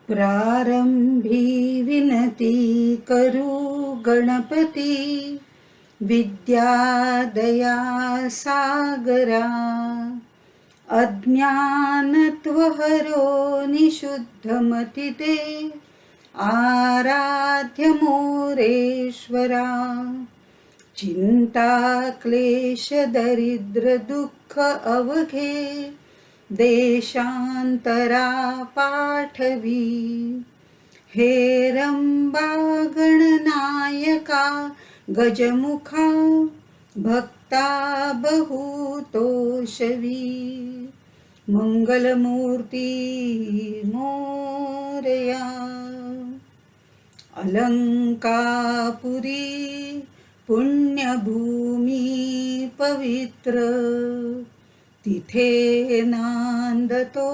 प्रारंभी विनती करू गणपती, विद्यादया सागरा. अज्ञानत्वहरो निशुद्धमती ते, आराध्य मोरेश्वरा. चिंता क्लेश दरिद्र दुःख अवघे, देशांतरा पाठवी. हेरंबा गणनायका गजमुखा, भक्ता बहुतोषवी. मंगलमूर्ती मोरया. अलंकापुरी पुण्यभूमी पवित्र, तिथे नांदतो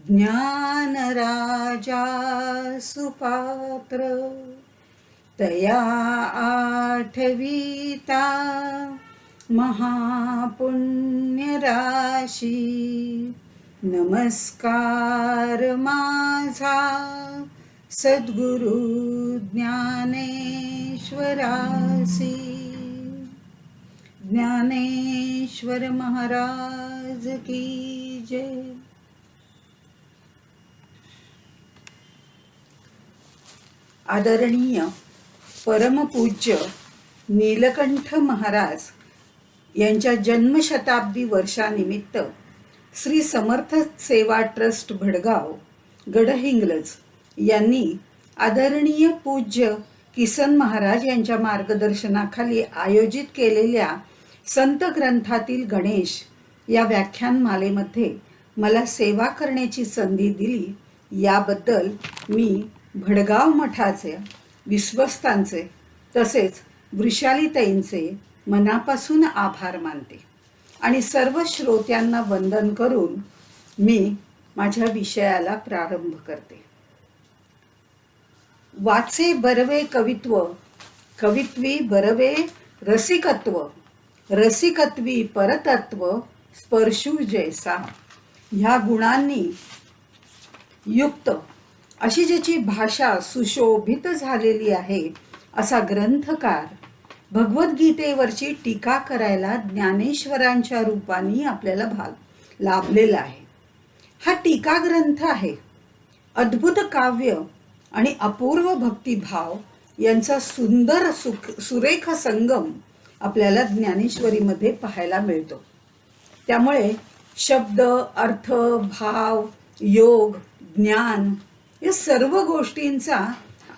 ज्ञानराजा सुपात्र. तया आठवीता महापुण्यराशी, नमस्कार माझा सद्गुरु ज्ञानेश्वरासी. ज्ञानेश्वर महाराज की जय. आदरणीय परमपूज्य नीलकंठ महाराज यांच्या जन्मशताब्दी वर्षानिमित्त श्री समर्थ सेवा ट्रस्ट भडगाव गडहिंग्लज यांनी आदरणीय पूज्य किसन महाराज यांच्या मार्गदर्शनाखाली आयोजित केलेल्या संत ग्रंथातील गणेश या व्याख्यानमालेमध्ये मला सेवा करण्याची संधी दिली, याबद्दल मी भडगाव मठाचे विश्वस्तांचे तसेच वृषालीताईंचे मनापासून आभार मानते आणि सर्व श्रोत्यांना वंदन करून मी माझ्या विषयाला प्रारंभ करते. वाचे बरवे कवित्व, कवित्वी बरवे रसिकत्व, रसिकत्वी परतत्व, स्पर्शू जैसा. ह्या गुणांनी युक्त अशी ज्याची भाषा सुशोभित झालेली आहे असा ग्रंथकार भगवद्गीतेवरची टीका करायला ज्ञानेश्वरांच्या रूपाने आपल्याला लाभलेला आहे. हा टीका ग्रंथ आहे. अद्भुत काव्य आणि अपूर्व भक्तिभाव यांचा सुंदर सुरेख संगम आपल्याला ज्ञानेश्वरीमध्ये पाहायला मिळतो. त्यामुळे शब्द, अर्थ, भाव, योग, ज्ञान या सर्व गोष्टींचा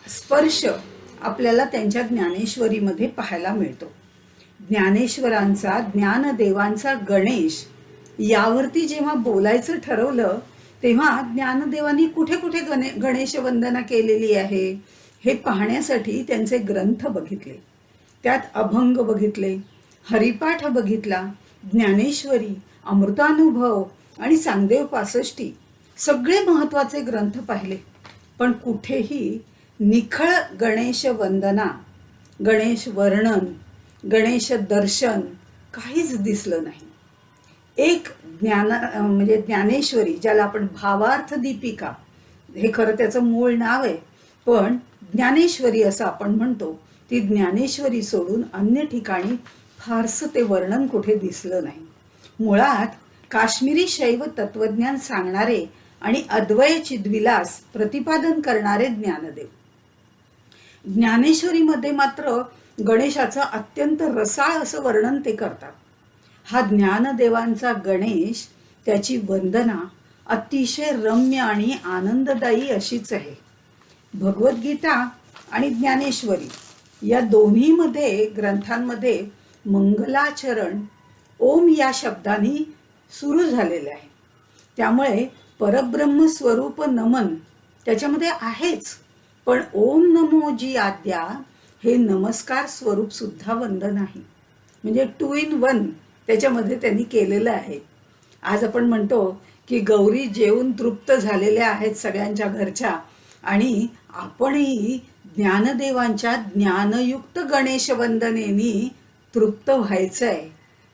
स्पर्श आपल्याला त्यांच्या ज्ञानेश्वरीमध्ये पाहायला मिळतो. ज्ञानेश्वरांचा, ज्ञानदेवांचा गणेश यावरती जेव्हा बोलायचं ठरवलं तेव्हा ज्ञानदेवांनी कुठे कुठे गणेश वंदना केलेली आहे हे पाहण्यासाठी त्यांचे ग्रंथ बघितले. त्यात अभंग बघितले, हरिपाठ बघितला, ज्ञानेश्वरी, अमृतानुभव आणि सांगदेव पासष्टी सगळे महत्त्वाचे ग्रंथ पाहिले. पण कुठेही निखळ गणेश वंदना, गणेश वर्णन, गणेश दर्शन काहीच दिसलं नाही. एक म्हणजे ज्ञानेश्वरी, ज्याला आपण भावार्थ दीपिका, हे खरं त्याचं मूळ नाव आहे, पण ज्ञानेश्वरी असं आपण म्हणतो, ती ज्ञानेश्वरी सोडून अन्य ठिकाणी फारसं ते वर्णन कुठे दिसलं नाही. मुळात काश्मीरी शैव तत्वज्ञान सांगणारे आणि अद्वय चिद्विलास प्रतिपादन करणारे ज्ञानदेव. ज्ञानेश्वरीमध्ये मात्र गणेशाचं अत्यंत रसाळ असं वर्णन ते करतात. हा ज्ञानदेवांचा गणेश, त्याची वंदना अतिशय रम्य आणि आनंददायी अशीच आहे. भगवद्गीता आणि ज्ञानेश्वरी या दोन्हीमध्ये ग्रंथांमध्ये मंगलाचरण ओम या शब्दाने सुरू झालेलं आहे. त्यामुळे परब्रह्म स्वरूप नमन त्याच्यामध्ये आहेच, पण ओम नमो जी आद्या हे नमस्कार स्वरूप सुद्धा वंदन आहे. म्हणजे 2 in 1 त्याच्यामध्ये त्यांनी केलेलं आहे. आज आपण म्हणतो की गौरी जेवून तृप्त झालेल्या आहेत सगळ्यांच्या घरच्या, आणि आपणही ज्ञानदेवांच्या ज्ञानयुक्त गणेश वंदनेनी तृप्त व्हायचं आहे.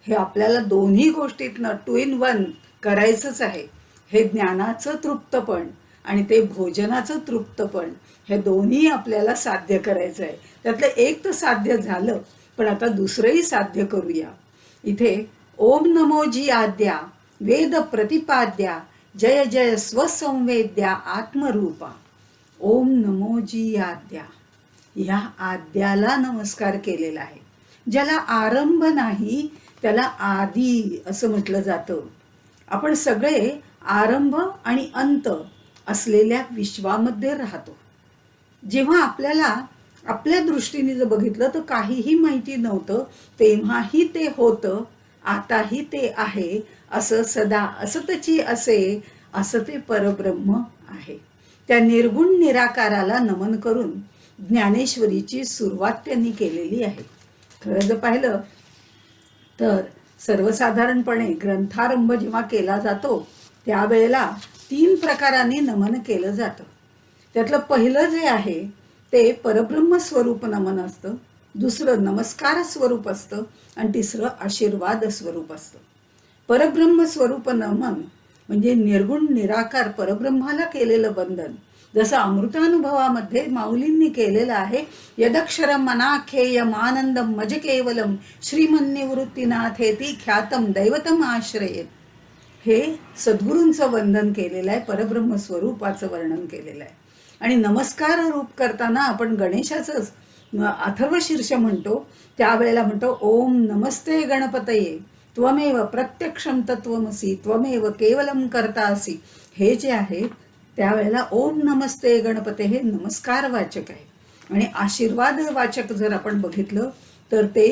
हे आपल्याला दोन्ही गोष्टीतनं 2 in 1 करायचंच आहे. हे ज्ञानाचं तृप्तपण आणि ते भोजनाचं तृप्तपण, हे दोन्ही आपल्याला साध्य करायचं आहे. त्यातलं एक तर साध्य झालं, पण आता दुसरंही साध्य करूया. इथे ओम नमो जी आद्या वेद प्रतिपाद्या जय जय स्वसंवेद्या आत्मरूपा. ओम नमो जी आद्या, ह्या आद्याला नमस्कार केलेला आहे. ज्याला आरंभ नाही त्याला आदी असं म्हटलं जातं. आपण सगळे आरंभ आणि अंत असलेल्या विश्वामध्ये राहतो. जेव्हा आपल्याला आपल्या दृष्टीने जर बघितलं तर काहीही माहिती नव्हतं, तेव्हाही ते होतं, आताही ते आहे, असं सदा असतची असे, असं ते परब्रह्म आहे. त्या निर्गुण निराकाराला नमन करून ज्ञानेश्वरीची सुरुवात त्यांनी केलेली आहे. खरं जर पाहिलं तर सर्वसाधारणपणे ग्रंथारंभ जेव्हा केला जातो त्यावेळेला 3 प्रकारांनी नमन केलं जातं. त्यातलं पहिलं जे आहे ते परब्रह्म स्वरूप नमन असतं, दुसरं नमस्कार स्वरूप असतं आणि तिसरं आशीर्वाद स्वरूप असतं. परब्रह्म स्वरूप नमन म्हणजे निर्गुण निराकार परब्रह्माला केलेलं वंदन. जसं अमृतानुभवामध्ये माऊलींनी केलेलं आहे, यदक्षरम अनाख्येयम आनंदम मज केवलम श्रीमन्निवृत्तीनाथेती ख्यातम दैवतम आश्रयेत. हे सद्गुरूंचं वंदन केलेलं आहे, परब्रह्म स्वरूपाचं वर्णन केलेलं आहे. आणि नमस्कार रूप करताना आपण गणेशाचंच अथर्वशीर्ष म्हणतो, त्यावेळेला म्हणतो ओम नमस्ते गणपतये त्वमेव प्रत्यक्षम तत्वमसी त्वमेव केवलम कर्तासी. हे जे आहे त्यावेळेला ओम नमस्ते गणपते हे नमस्कार वाचक आहे. आणि आशीर्वाद वाचक जर आपण बघितलं तर ते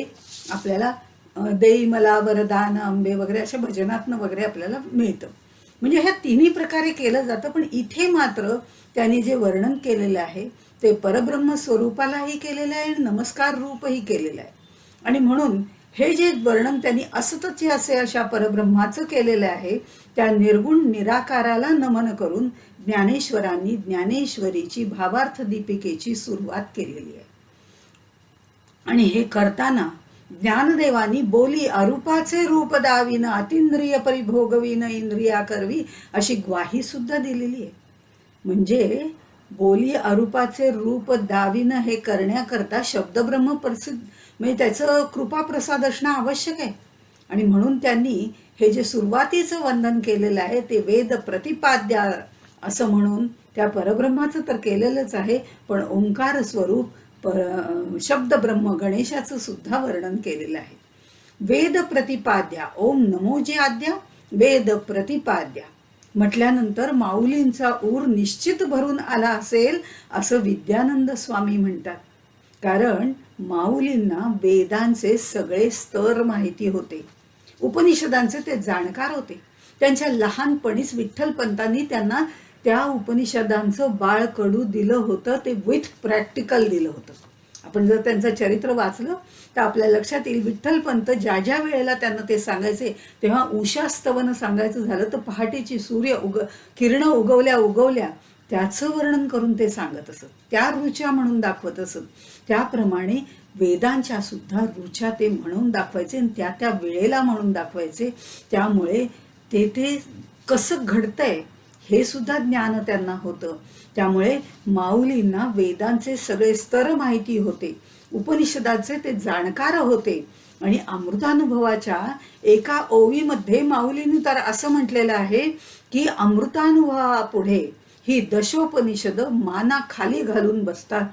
आपल्याला देई मला वरदान अंबे वगैरे अशा भजनातनं वगैरे आपल्याला मिळतं. म्हणजे ह्या तिन्ही प्रकारे केलं जातं. पण इथे मात्र त्यांनी जे वर्णन केलेलं आहे ते परब्रह्म स्वरूपालाही केलेलं आहे आणि नमस्कार रूपही केलेलं आहे. आणि म्हणून हे जे वर्णन त्यांनी असतच असे अशा परब्रह्माचं केलेलं आहे, त्या निर्गुण निराकाराला नमन करून ज्ञानेश्वरांनी ज्ञानेश्वरीची भावार्थ दीपिकेची सुरुवात केलेली आहे. आणि हे करताना ज्ञानदेवानी बोली अरूपाचे रूप दाविन अतिंद्रिय परिभोगविन इंद्रिया करवी अशी ग्वाही सुद्धा दिलेली आहे. म्हणजे बोली अरूपाचे रूप दाविन हे करण्याकरता शब्दब्रह्म प्रसिद्ध म्हणजे त्याचं कृपा प्रसाद असणं आवश्यक आहे. आणि म्हणून त्यांनी हे जे सुरुवातीचं वंदन केलेलं आहे ते वेद प्रतिपाद्या असं म्हणून त्या परब्रह्माचं तर केलेलंच आहे, पण ओंकार स्वरूप शब्द ब्रह्म गणेशाचं सुद्धा वर्णन केलेलं आहे. वेद प्रतिपाद्या ओम नमो जी आद्या वेद प्रतिपाद्या म्हटल्यानंतर माऊलींचा ऊर निश्चित भरून आला असेल असं विद्यानंद स्वामी म्हणतात. कारण माऊलींना वेदांचे सगळे स्तर माहिती होते, उपनिषदांचे ते जाणकार होते. त्यांच्या लहानपणीच विठ्ठलपंतांनी त्यांना त्या उपनिषदांचं बाळकडू दिलं होतं, ते विथ प्रॅक्टिकल दिलं होतं. आपण जर त्यांचं चरित्र वाचलं तर आपल्या लक्षात येईल विठ्ठलपंत ज्या ज्या वेळेला त्यांना ते सांगायचे तेव्हा उषास्तवन सांगायचं झालं तर पहाटेची किरणं उगवल्या उगवल्या त्याचं वर्णन करून ते सांगत असत, त्या रुचा म्हणून दाखवत असत. त्याप्रमाणे वेदांच्या सुद्धा रुचा ते म्हणून दाखवायचे आणि त्या त्या वेळेला म्हणून दाखवायचे. त्यामुळे ते कसं घडतंय हे सुद्धा ज्ञान त्यांना होतं. त्यामुळे माऊलींना वेदांचे सगळे स्तर माहिती होते, उपनिषदाचे ते जाणकार होते. आणि अमृतानुभवाच्या एका ओवीमध्ये माऊलींनी तर असं म्हटलेलं आहे की अमृतानुभवापुढे ही दशोपनिषद माना खाली घालून बसतात.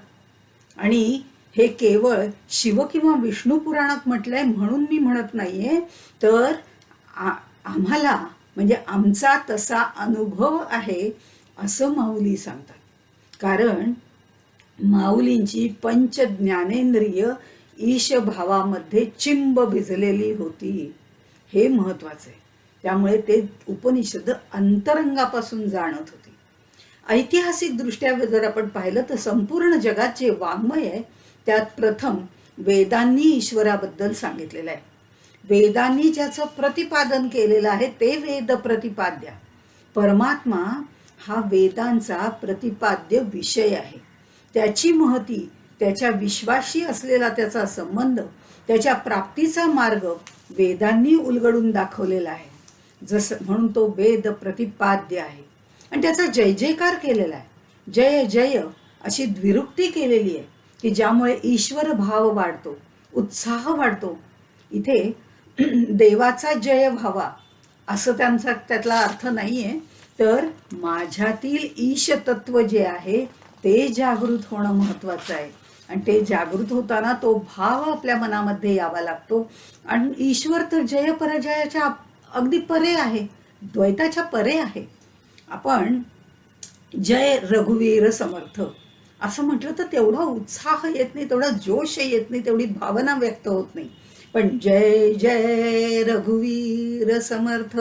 आणि हे केवळ शिव किंवा विष्णू पुराणात म्हटलंय म्हणून मी म्हणत नाहीये, तर आम्हाला म्हणजे आमचा तसा अनुभव आहे असं माऊली सांगतात. कारण माऊलींची पंच ज्ञानेंद्रिय ईश भावामध्ये चिंब भिजलेली होती, हे महत्वाचं आहे. त्यामुळे ते उपनिषद अंतरंगापासून जाणत होते. ऐतिहासिक दृष्ट्या जर आपण पाहिलं तर संपूर्ण जगात जे वाङ्मय आहे त्यात प्रथम वेदांनी ईश्वराबद्दल सांगितलेलं आहे. वेदांनी ज्याचं प्रतिपादन केलेलं आहे ते वेद प्रतिपाद्या. परमात्मा हा वेदांचा प्रतिपाद्य विषय आहे. त्याची महती, त्याच्या विश्वाशी असलेला त्याचा संबंध, त्याच्या प्राप्तीचा मार्ग वेदांनी उलगडून दाखवलेला आहे. जसं म्हणून तो वेद प्रतिपाद्य आहे. आणि त्याचा जय जयकार केलेला आहे. जय जय अशी द्विरुक्ती केलेली आहे की ज्यामुळे ईश्वर भाव वाढतो, उत्साह वाढतो. इथे देवाचा जय व्हावा असं त्यातला अर्थ नाहीये, तर माझ्यातील ईश तत्व जे आहे ते जागृत होणं महत्वाचं आहे. आणि ते जागृत होताना तो भाव आपल्या मनामध्ये यावा लागतो. आणि ईश्वर तर जय पराजयाच्या अगदी परे आहे, द्वैताच्या परे आहे. आपण जय रघुवीर समर्थ असं म्हटलं तर तेवढा उत्साह येत नाही, तेवढा जोश येत नाही, तेवढी भावना व्यक्त होत नाही. पण जय जय रघुवीर समर्थ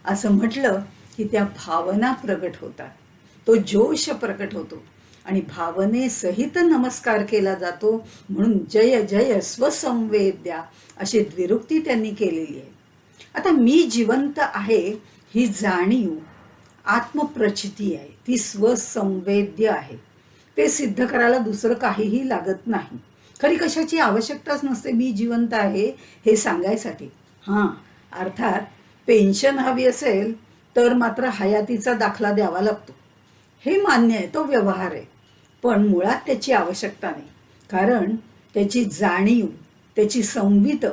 असं म्हटलं की त्या भावना प्रगट होतात, तो जोश प्रकट होतो आणि भावनेसहित नमस्कार केला जातो. म्हणून जय जय स्वसंवेद्या अशी द्विरुक्ती त्यांनी केलेली आहे. आता मी जिवंत आहे ही जाणीव आत्मप्रचिती आहे, ती स्वसंवेद्य आहे. ते सिद्ध करायला दुसरं काहीही लागत नाही. खरी कशाची आवश्यकताच नसते मी जिवंत आहे हे सांगायसाठी. हां, अर्थात पेन्शन हवी असेल तर मात्र हयातीचा दाखला द्यावा लागतो, हे मान्य आहे, तो व्यवहार आहे. पण मुळात त्याची आवश्यकता नाही, कारण त्याची जाणीव, त्याची संवित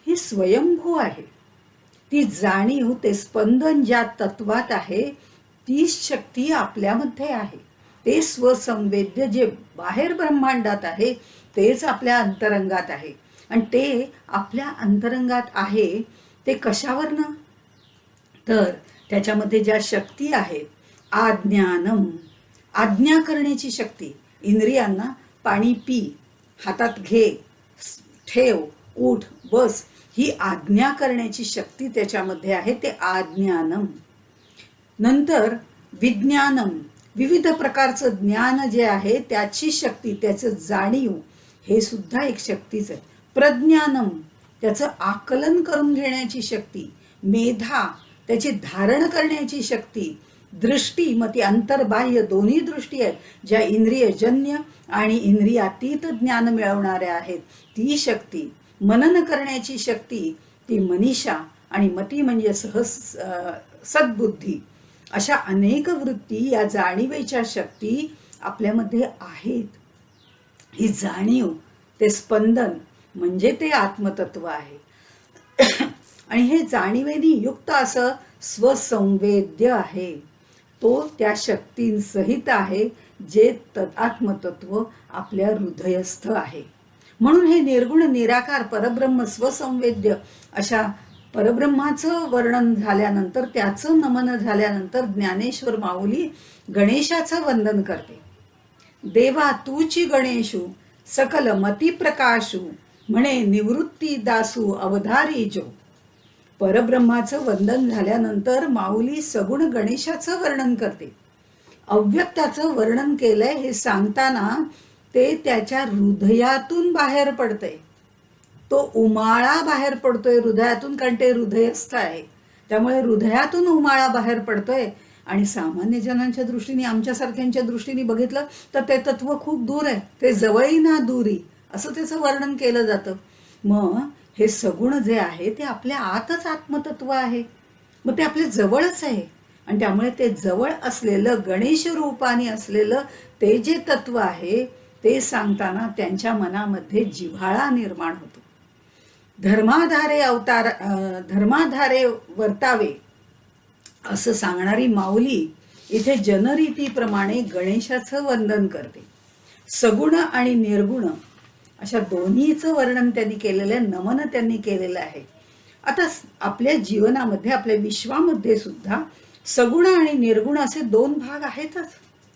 ही स्वयंभू आहे. ती जाणीव, ते स्पंदन ज्या तत्वात आहे तीच शक्ती आपल्यामध्ये आहे. ते स्वसंवेद्य जे बाहेर ब्रह्मांडात आहे तेच आपल्या अंतरंगात आहे. आणि ते आपल्या अंतरंगात आहे ते कशावरनं, तर त्याच्यामध्ये ज्या शक्ती आहेत, आज्ञानम, आज्ञा करण्याची शक्ती. इंद्रियांना पाणी पी, हातात घे, ठेव, उठ, बस, ही आज्ञा करण्याची शक्ती त्याच्यामध्ये आहे, ते आज्ञानम. नंतर विज्ञानम, विविध प्रकारचं ज्ञान जे आहे त्याची शक्ती, त्याचं जाणीव, हे सुद्धा एक शक्तीच आहे. प्रज्ञानम, त्याचं आकलन करून घेण्याची शक्ती. मेधा, त्याची धारण करण्याची शक्ती. दृष्टी, मग ती अंतर्बाह्य दोन्ही दृष्टी आहेत, ज्या इंद्रियजन्य आणि इंद्रियातीत ज्ञान मिळवणाऱ्या आहेत, ती शक्ती. मनन करण्याची शक्ती, ती मनीषा, आणि मती म्हणजे सद्बुद्धी. अशा अनेक वृत्ती या जाणीवेच्या शक्ती आपल्यामध्ये आहेत. ही जाणीव, ते स्पंदन म्हणजे ते आत्मतत्व आहे. आणि हे जाणीवेनी युक्त असं स्वसंवेद्य आहे, तो त्या शक्तींसहित आहे जे आत्मतत्व आपल्या हृदयस्थ आहे. म्हणून हे निर्गुण निराकार परब्रह्म स्वसंवेद्य अशा परब्रह्माचं वर्णन झाल्यानंतर, त्याचं नमन झाल्यानंतर ज्ञानेश्वर माऊली गणेशाचं वंदन करते. देवा तूची गणेशू सकल मती प्रकाशू, म्हणे निवृत्ती दासू अवधारी जो. परब्रह्माचं वंदन झाल्यानंतर माऊली सगुण गणेशाचं वर्णन करते. अव्यक्ताचं वर्णन केलंय हे सांगताना ते त्याच्या हृदयातून बाहेर पडतंय, तो उमाळा बाहेर पडतोय हृदयातून, कारण ते हृदयस्थ आहे. त्यामुळे हृदयातून उमाळा बाहेर पडतोय. आणि सामान्य जनांच्या दृष्टीने, आमच्यासारख्यांच्या दृष्टीने बघितलं तर ते तत्व खूप दूर आहे, ते जवळी ना दूरी असं त्याचं वर्णन केलं जातं. मग हे सगुण जे आहे ते आपल्या आतच आत्मतत्व आहे, मग ते आपल्या जवळच आहे. आणि त्यामुळे ते जवळ असलेलं, गणेश रूपाने असलेलं ते जे तत्व आहे ते सांगताना त्यांच्या मनामध्ये जिव्हाळा निर्माण होतो. धर्माधारे वर्तावे असं सांगणारी माऊली इथे जनरीतीप्रमाणे गणेशाचं वंदन करते. सगुण आणि निर्गुण अशा दोन्हीचं वर्णन त्यांनी केलेलं आहे, नमन त्यांनी केलेलं आहे. आता आपल्या जीवनामध्ये, आपल्या विश्वामध्ये सुद्धा सगुण आणि निर्गुण असे दोन भाग आहेतच.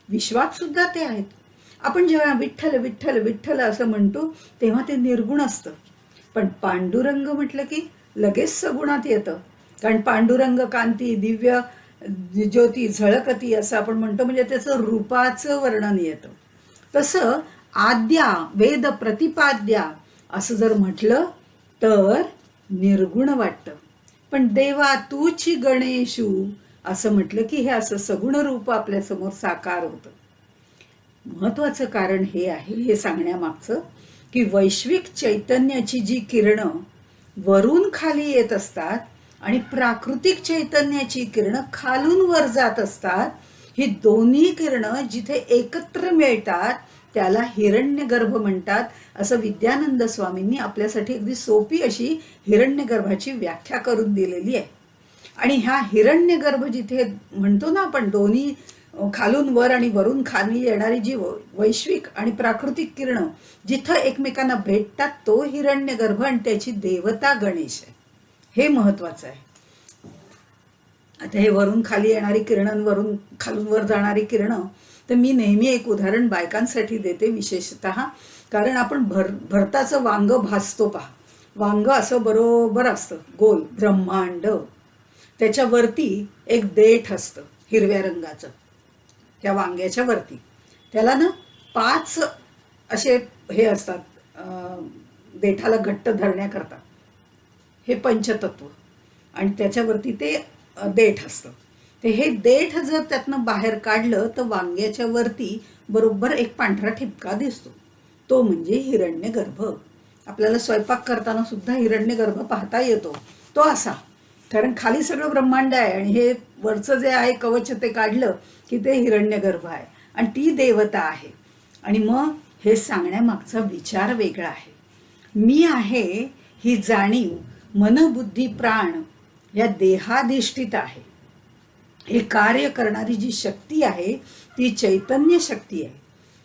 विश्वात सुद्धा ते आहेत. आपण जेव्हा विठ्ठल विठ्ठल विठ्ठल असं म्हणतो तेव्हा ते निर्गुण असतं. पण पांडुरंग म्हटलं की लगेच सगुणात येतं, कारण पांडुरंग कांती दिव्य ज्योती झळकती असं आपण म्हणतो, म्हणजे त्याचं रूपाचं वर्णन येतं. तसं आद्या वेद प्रतिपाद्या असं जर म्हटलं तर निर्गुण वाटतं. पण देवा तूची गणेशू असं म्हटलं की हे असं सगुण रूप आपल्या समोर साकार होतं. महत्वाचं कारण हे आहे, हे सांगण्यामागचं, की वैश्विक चैतन्याची जी किरणं वरून खाली येत असतात आणि प्राकृतिक चैतन्याची किरणं खालून वर जात असतात, ही दोन्ही किरणं जिथे एकत्र मिळतात त्याला हिरण्यगर्भ म्हणतात, असं विद्यानंद स्वामींनी आपल्यासाठी अगदी सोपी अशी हिरण्यगर्भाची व्याख्या करून दिलेली आहे. आणि ह्या हिरण्यगर्भ जिथे म्हणतो ना आपण, दोन्ही खालून वर आणि वरून खाली येणारी जी वैश्विक आणि प्राकृतिक किरणं जिथं एकमेकांना भेटतात तो हिरण्यगर्भ आणि त्याची देवता गणेश आहे. हे महत्वाचं आहे. आता हे वरून खाली येणारी किरण, वरून खालून वर जाणारी किरणं, तर मी नेहमी एक उदाहरण बायकांसाठी देते विशेषतः. कारण आपण भरताचं वांग भाजतो पहा, वांग असं बरोबर असतं गोल ब्रह्मांड, त्याच्यावरती एक देठ असतं हिरव्या रंगाचं, त्या वांग्याच्या वरती त्याला ना 5 असे हे असतात देठाला घट्ट धरण्याकरता, हे पंचतत्व, आणि त्याच्यावरती ते देठ असतं. ते हे देठ जर त्यातनं बाहेर काढलं तर वांग्याच्या वरती बरोबर एक पांढरा ठिपका दिसतो, तो म्हणजे हिरण्यगर्भ. आपल्याला स्वयंपाक करताना सुद्धा हिरण्यगर्भ पाहता येतो, तो असा. कारण खाली सगळं ब्रह्मांड आहे आणि हे वरचं जे आहे कवच ते काढलं की ते हिरण्यगर्भ आहे आणि ती देवता आहे. आणि मग हे सांगण्यामागचा विचार वेगळा आहे. मी आहे ही जाणीव मन बुद्धी प्राण या देहाधिष्ठित आहे. हे कार्य करणारी जी शक्ती आहे ती चैतन्य शक्ती आहे.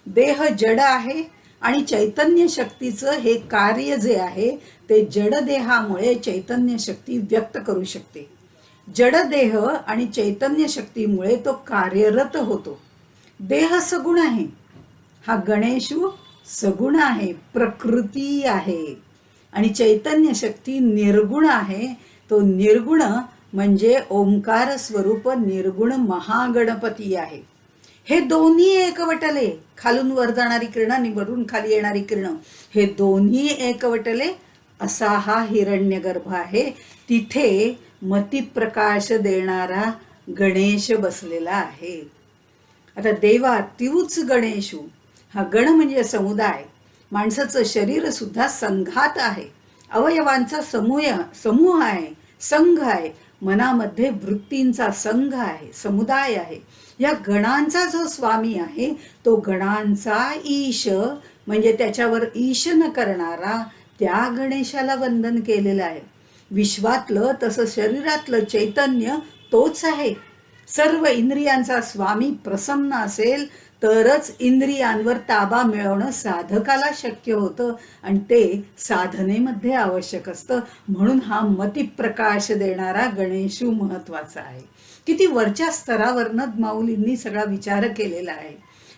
देह जड आहे आणि चैतन्य शक्तीचं हे कार्य जे आहे ते जड देहामुळे चैतन्य शक्ती व्यक्त करू शकते. जड देह आणि चैतन्य शक्तीमुळे तो कार्यरत होतो. देह सगुण आहे, हा गणेशू सगुण आहे, प्रकृती आहे. आणि चैतन्य शक्ती निर्गुण आहे, तो निर्गुण म्हणजे ओंकार स्वरूप निर्गुण महागणपती आहे. हे दोन्ही एकवटले, खालून वर जाणारी किरण आणि वरून खाली येणारी किरण, हे दोन्ही एकवटले असा हा हिरण्यगर्भ आहे. तिथे मतिप्रकाश देणारा गणेश बसलेला आहे. आता देवा तीच गणेशू, हा गण म्हणजे समुदाय. माणसाचं शरीर सुद्धा संघात आहे, अवयवांचा समूह आहे, संघ आहे. मनामध्ये वृत्तींचा संघ आहे, समुदाय आहे. या गणांचा जो स्वामी आहे तो गणांचा ईश, म्हणजे त्याच्यावर ईशन करणारा त्या गणेशाला वंदन केलेलं आहे. विश्वातलं तसं शरीरातलं चैतन्य तोच आहे. सर्व इंद्रियांचा स्वामी प्रसन्न असेल तरच इंद्रियांवर ताबा मिळवणं साधकाला शक्य होतं आणि ते साधनेमध्ये आवश्यक असतं. म्हणून हा मतिप्रकाश देणारा गणेशू महत्वाचा आहे. किती वरच्या स्तरावरनं माऊलींनी सगळा विचार केलेला आहे.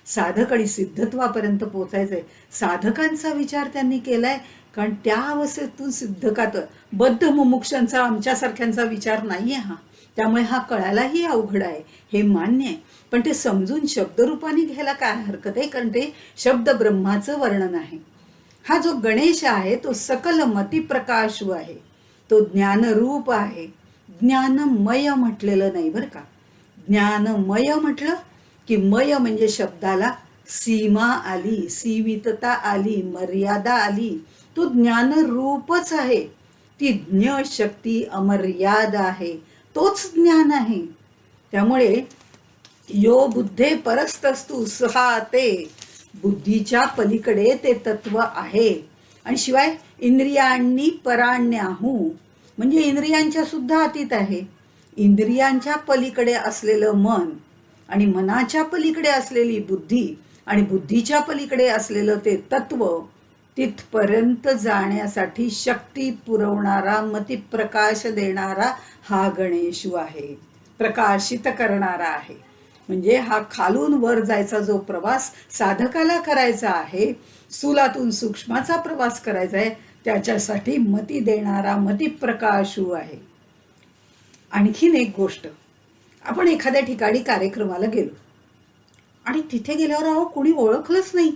साधक आणि सिद्धत्वापर्यंत पोचायचंय, साधकांचा विचार त्यांनी केलाय. कारण त्या अवस्थेतून सिद्धकात बद्ध मुमुक्षांचा, आमच्यासारख्यांचा विचार नाहीये हा. त्यामुळे हा कळायलाही अवघड आहे, हे मान्य आहे. पण ते समजून शब्दरूपाने घ्यायला काय हरकत आहे, कारण ते शब्द ब्रह्माचं वर्णन आहे. हा जो गणेश आहे तो सकल मतिप्रकाशू आहे, तो ज्ञानरूप आहे. ज्ञानमय म्हटलेलं नाही बरं का. ज्ञानमय म्हटलं की मय म्हणजे शब्दाला सीमा आली, सीमितता आली, मर्यादा आली. तो ज्ञानरूपच आहे. ती ज्ञ शक्ती अमर्याद आहे, तोच ज्ञान आहे. त्यामुळे यो बुद्धे परस्तस्तु सहा, ते बुद्धीच्या पलीकडे ते तत्व आहे. आणि शिवाय इंद्रियांनी पराण्याहू म्हणजे इंद्रियांच्या सुद्धा अतीत आहे. इंद्रियांच्या पलीकडे असलेलं मन आणि मनाच्या पलीकडे असलेली बुद्धी आणि बुद्धीच्या पलीकडे असलेलं ते तत्व, तिथपर्यंत जाण्यासाठी शक्ती पुरवणारा, मतिप्रकाश देणारा हा गणेशू आहे, प्रकाशित करणारा आहे. म्हणजे हा खालून वर जायचा जो प्रवास साधकाला करायचा आहे, स्थूलातून सूक्ष्माचा प्रवास करायचा आहे, त्याच्यासाठी मती देणारा मतिप्रकाशू आहे. आणखीन एक गोष्ट, आपण एखाद्या ठिकाणी कार्यक्रमाला गेलो आणि तिथे गेल्यावर अहो कोणी ओळखलंच नाही,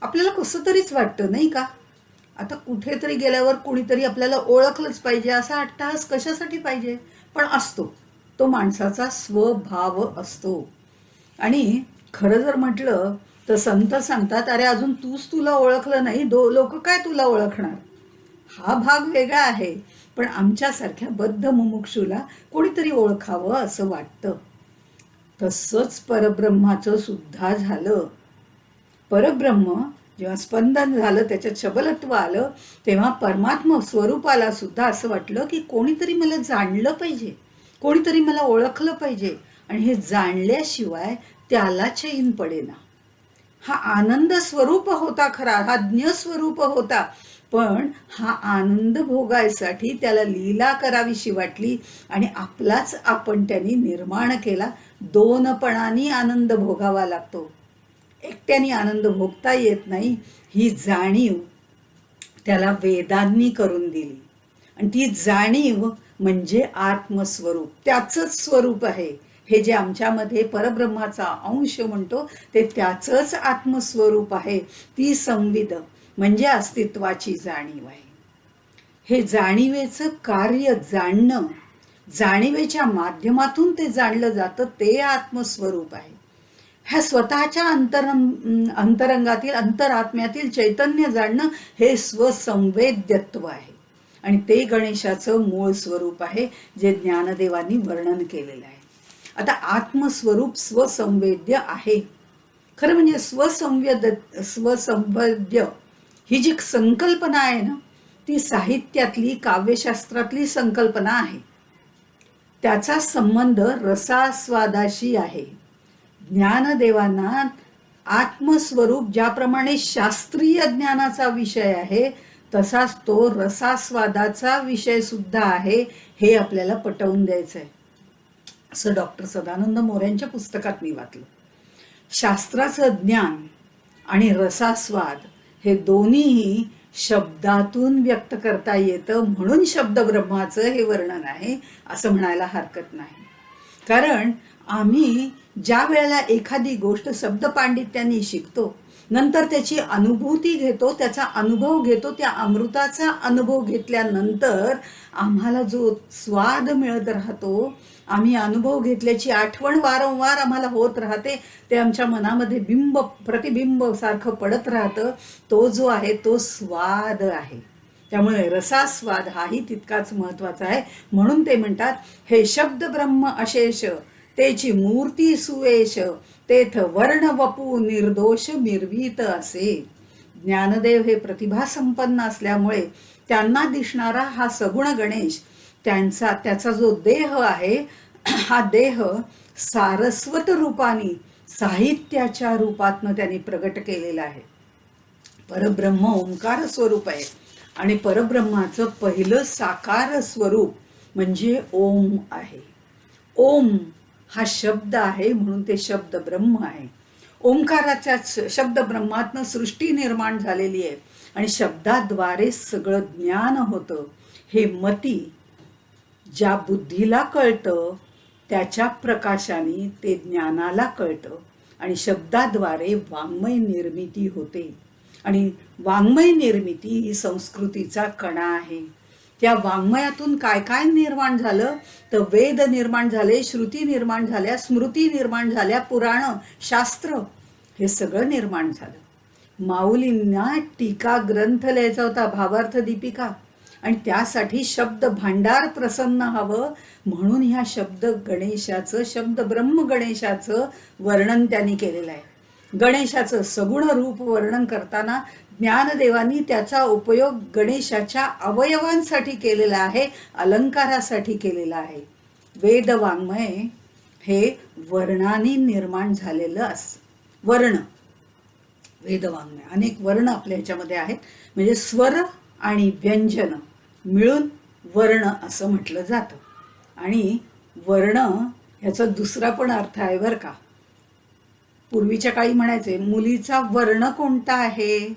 आपल्याला कसं तरीच वाटतं नाही का. आता कुठेतरी गेल्यावर कोणीतरी आपल्याला ओळखलंच पाहिजे असा अट्टहास कशासाठी पाहिजे, पण असतो, तो माणसाचा स्वभाव असतो. आणि खरं जर म्हटलं तर संत सांगतात, अरे अजून तूच तुला ओळखलं नाही, लोक काय तुला ओळखणार. हा भाग वेगळा आहे, पण आमच्यासारख्या बद्ध मुमुक्षूला कोणीतरी ओळखावं असं वाटतं. तसंच परब्रह्माचं सुद्धा झालं. परब्रह्म जेव्हा स्पंदन झालं, त्याच्यात शबलत्व आलं, तेव्हा परमात्मा स्वरूपाला सुद्धा असं वाटलं की कोणीतरी मला जाणलं पाहिजे, कोणीतरी मला ओळखलं पाहिजे, आणि हे जाणल्याशिवाय त्याला चैन पडेना. हा आनंद स्वरूप होता खरा, हा ज्ञ स्वरूप होता, पण हा आनंद भोगायसाठी त्याला लीला करावीशी वाटली आणि आपलाच आपण त्यांनी निर्माण केला. दोनपणाने आनंद भोगावा लागतो, एकट्याने आनंद भोगता येत नाही. ही जाणीव त्याला वेदांनी करून दिली, आणि ती जाणीव म्हणजे आत्मस्वरूप, त्याचंच स्वरूप आहे. हे जे आमच्यामध्ये परब्रह्माचा अंश म्हणतो ते त्याचंच आत्मस्वरूप आहे. ती संविद म्हणजे अस्तित्वाची जाणीव आहे. हे जाणीवेचं कार्य जाणणं, जाणीवेच्या माध्यमातून ते जाणलं जातं, ते आत्मस्वरूप आहे. ह्या स्वतःच्या अंतरंगातील अंतरात्म्यातील चैतन्य जाणणं हे स्वसंवेद्यत्व आहे, आणि ते गणेशाचं मूळ स्वरूप आहे, जे ज्ञानदेवांनी वर्णन केलेलं आहे. आता आत्मस्वरूप स्वसंवेद्य आहे. खरं म्हणजे स्वसंवेद्य ही जी संकल्पना आहे ना, ती साहित्यातली, काव्यशास्त्रातली संकल्पना आहे. त्याचा संबंध रसास्वादाशी आहे. ज्ञानदेवांना आत्मस्वरूप ज्याप्रमाणे शास्त्रीय ज्ञानाचा विषय आहे, तसाच तो रसास्वादाचा विषय सुद्धा आहे, हे आपल्याला पटवून द्यायचं आहे. असं डॉक्टर सदानंद मोऱ्यांच्या पुस्तकात मी वाचलं. शास्त्राचं ज्ञान आणि रसास्वाद हे दोन्हीही शब्दातून व्यक्त करता येतं, म्हणून शब्दब्रह्माचं हे वर्णन आहे असं म्हणायला हरकत नाही. कारण आम्ही ज्या वेळेला एखादी गोष्ट शब्दपांडित्याने शिकतो, नंतर त्याची अनुभूती घेतो, त्याचा अनुभव घेतो, त्या अमृताचा अनुभव घेतल्यानंतर आम्हाला जो स्वाद मिळत राहतो, आम्ही अनुभव घेतल्याची आठवण वारंवार आम्हाला होत राहते, ते आमच्या मनामध्ये बिंब प्रतिबिंब सारखं पडत राहतं, तो जो आहे तो स्वाद आहे. त्यामुळे रसास्वाद हाही तितकाच महत्वाचा आहे. म्हणून ते म्हणतात, हे शब्द ब्रह्म अशेष, तेची मूर्ती सुवेश, तेथ वर्ण वपू निर्दोष मिरवीत असे. ज्ञानदेव हे प्रतिभा संपन्न असल्यामुळे त्यांना दिसणारा हा सगुण गणेश, त्याचा जो देह आहे, हा देह सारस्वत रूपाने साहित्याच्या रूपातनं त्यांनी प्रगट केलेला आहे. परब्रह्म ओंकार स्वरूप आहे, आणि परब्रह्माचं पहिलं साकार स्वरूप म्हणजे ओम आहे. ओम हा शब्द आहे, म्हणून ते शब्द ब्रह्म आहे. ओंकाराच्या शब्द ब्रह्मातनं सृष्टी निर्माण झालेली आहे, आणि शब्दाद्वारे सगळं ज्ञान होतं. हे मती ज्या बुद्धीला कळतं, त्याच्या प्रकाशाने ते ज्ञानाला कळतं, आणि शब्दाद्वारे वाङ्मय निर्मिती होते. आणि वाङ्मय निर्मिती ही संस्कृतीचा कणा आहे. त्या वाङ्मयातून काय काय निर्माण झालं, तर वेद निर्माण झाले, श्रुती निर्माण झाल्या, स्मृती निर्माण झाल्या, पुराण शास्त्र हे सगळं निर्माण झालं. माऊलींना टीका ग्रंथ लिहायचा होता, भावार्थ दीपिका, आणि त्यासाठी शब्द भांडार प्रसन्न हवं, म्हणून ह्या शब्द गणेशाचं, शब्द ब्रह्म गणेशाचं वर्णन त्यांनी केलेलं आहे. गणेशाचं सगुण रूप वर्णन करताना ज्ञानदेवांनी त्याचा उपयोग गणेशाच्या अवयवांसाठी केलेला आहे, अलंकारासाठी केलेला आहे. वेद वाङ्मय हे वर्णाने निर्माण झालेलं असतं. वर्ण, वेद वाङ्मय अनेक वर्ण आपल्या ह्याच्यामध्ये आहेत, म्हणजे स्वर आणि व्यंजन मिळून वर्ण असं म्हटलं जातं. आणि वर्ण ह्याचा दुसरा पण अर्थ आहे बरं का. पूर्वीच्या काळी म्हणायचे, मुलीचा वर्ण कोणता आहे,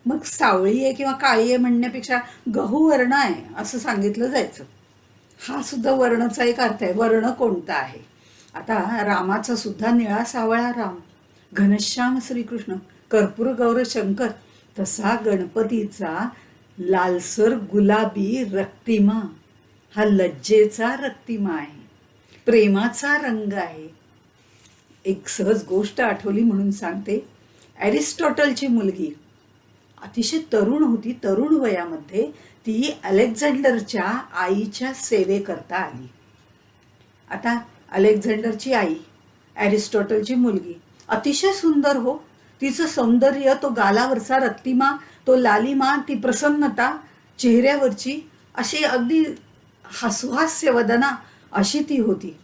मग सावळी आहे किंवा काळी आहे म्हणण्यापेक्षा गहू वर्ण आहे असं सांगितलं जायचं. हा सुद्धा वर्णाचा एक अर्थ आहे, वर्ण कोणता आहे. आता रामाचा सुद्धा निळा सावळा राम, घनश्याम श्रीकृष्ण, कर्पूर गौर शंकर, तसा गणपतीचा लालसर गुलाबी रक्तिमा हा लज्जेचा रक्तिमा आहे, प्रेमाचा रंग आहे. एक सहज गोष्ट आठवली म्हणून सांगते. ॲरिस्टॉटलची मुलगी अतिशय तरुण होती, तरुण वयामध्ये ती अलेक्झांडरच्या आईच्या सेवेकरता आली. आता अलेक्झांडरची आई ॲरिस्टॉटलची मुलगी अतिशय सुंदर हो. तिचं सौंदर्य, तो गालावरचा रक्तिमा, तो लालिमा, ती प्रसन्नता चेहऱ्यावरची, अशी अगदी हास्यहास्य वदना अशी ती होती.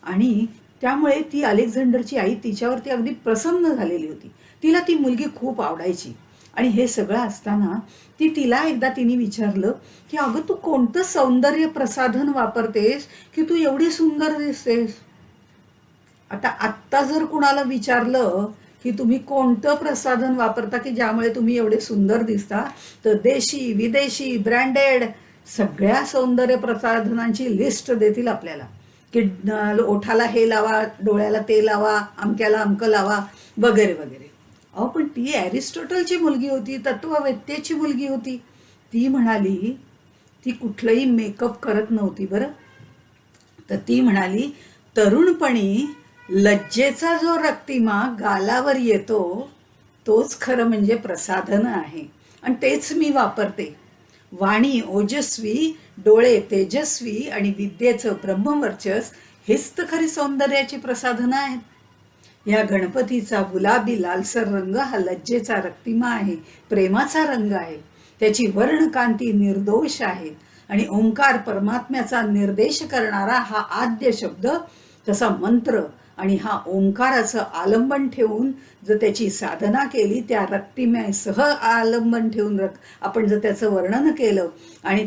आणि त्यामुळे ती अलेक्झांडरची आई तिच्यावरती अगदी प्रसन्न झालेली होती. तिला ती मुलगी खूप आवडायची. आणि हे सगळं असताना तिला एकदा तिने विचारलं की अगं तू कोणतं सौंदर्य प्रसाधन वापरतेस की तू एवढी सुंदर दिसतेस. आता आत्ता जर कुणाला विचारलं की तुम्ही कोणतं प्रसाधन वापरता की ज्यामुळे तुम्ही एवढे सुंदर दिसता, तर देशी विदेशी ब्रँडेड सगळ्या सौंदर्य प्रसाधनांची लिस्ट देतील आपल्याला की ओठाला हे लावा, डोळ्याला ते लावा, अमक्याला अमकं लावा, वगैरे वगैरे. अहो पण ती ॲरिस्टॉटलची मुलगी होती, तत्ववेत्त्याची मुलगी होती. ती म्हणाली, ती कुठलंही मेकअप करत नव्हती बरं. तर ती म्हणाली, तरुणपणी लज्जेचा जो रक्तिमा गालावर येतो तोच खरं म्हणजे प्रसाधन आहे आणि तेच मी वापरते. वाणी ओजस्वी, डोळे तेजस्वी आणि विद्येचं ब्रह्मवर्चस हेच तर खरी सौंदर्याची प्रसाधनं आहेत. या गणपतीचा गुलाबी लालसर रंग हा लज्जेचा रक्तिमा आहे, प्रेमाचा रंग आहे. त्याची वर्णकांती निर्दोष आहे आणि ओंकार परमात्म्याचा निर्देश करणारा हा आद्य शब्द, तसा मंत्र आणि हा ओंकाराचं आलंबन ठेवून जर त्याची साधना केली, त्या रक्तिम्यासह आलंबन ठेवून आपण जर त्याचं वर्णन केलं आणि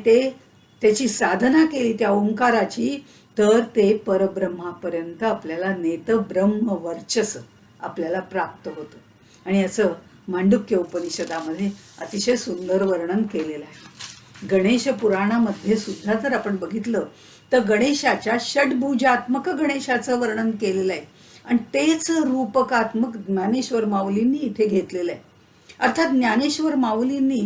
त्याची साधना केली त्या ओंकाराची, तर ते परब्रह्मापर्यंत आपल्याला नेतं, ब्रह्म वर्चस आपल्याला प्राप्त होतं. आणि याचं मांडुक्य उपनिषदामध्ये अतिशय सुंदर वर्णन केलेलं आहे. गणेश पुराणामध्ये सुद्धा जर आपण बघितलं तर गणेशाच्या षड्भुजात्मक गणेशाचं वर्णन केलेलं आहे आणि तेच रूपकात्मक ज्ञानेश्वर माऊलींनी इथे घेतलेलं आहे. अर्थात ज्ञानेश्वर माऊलींनी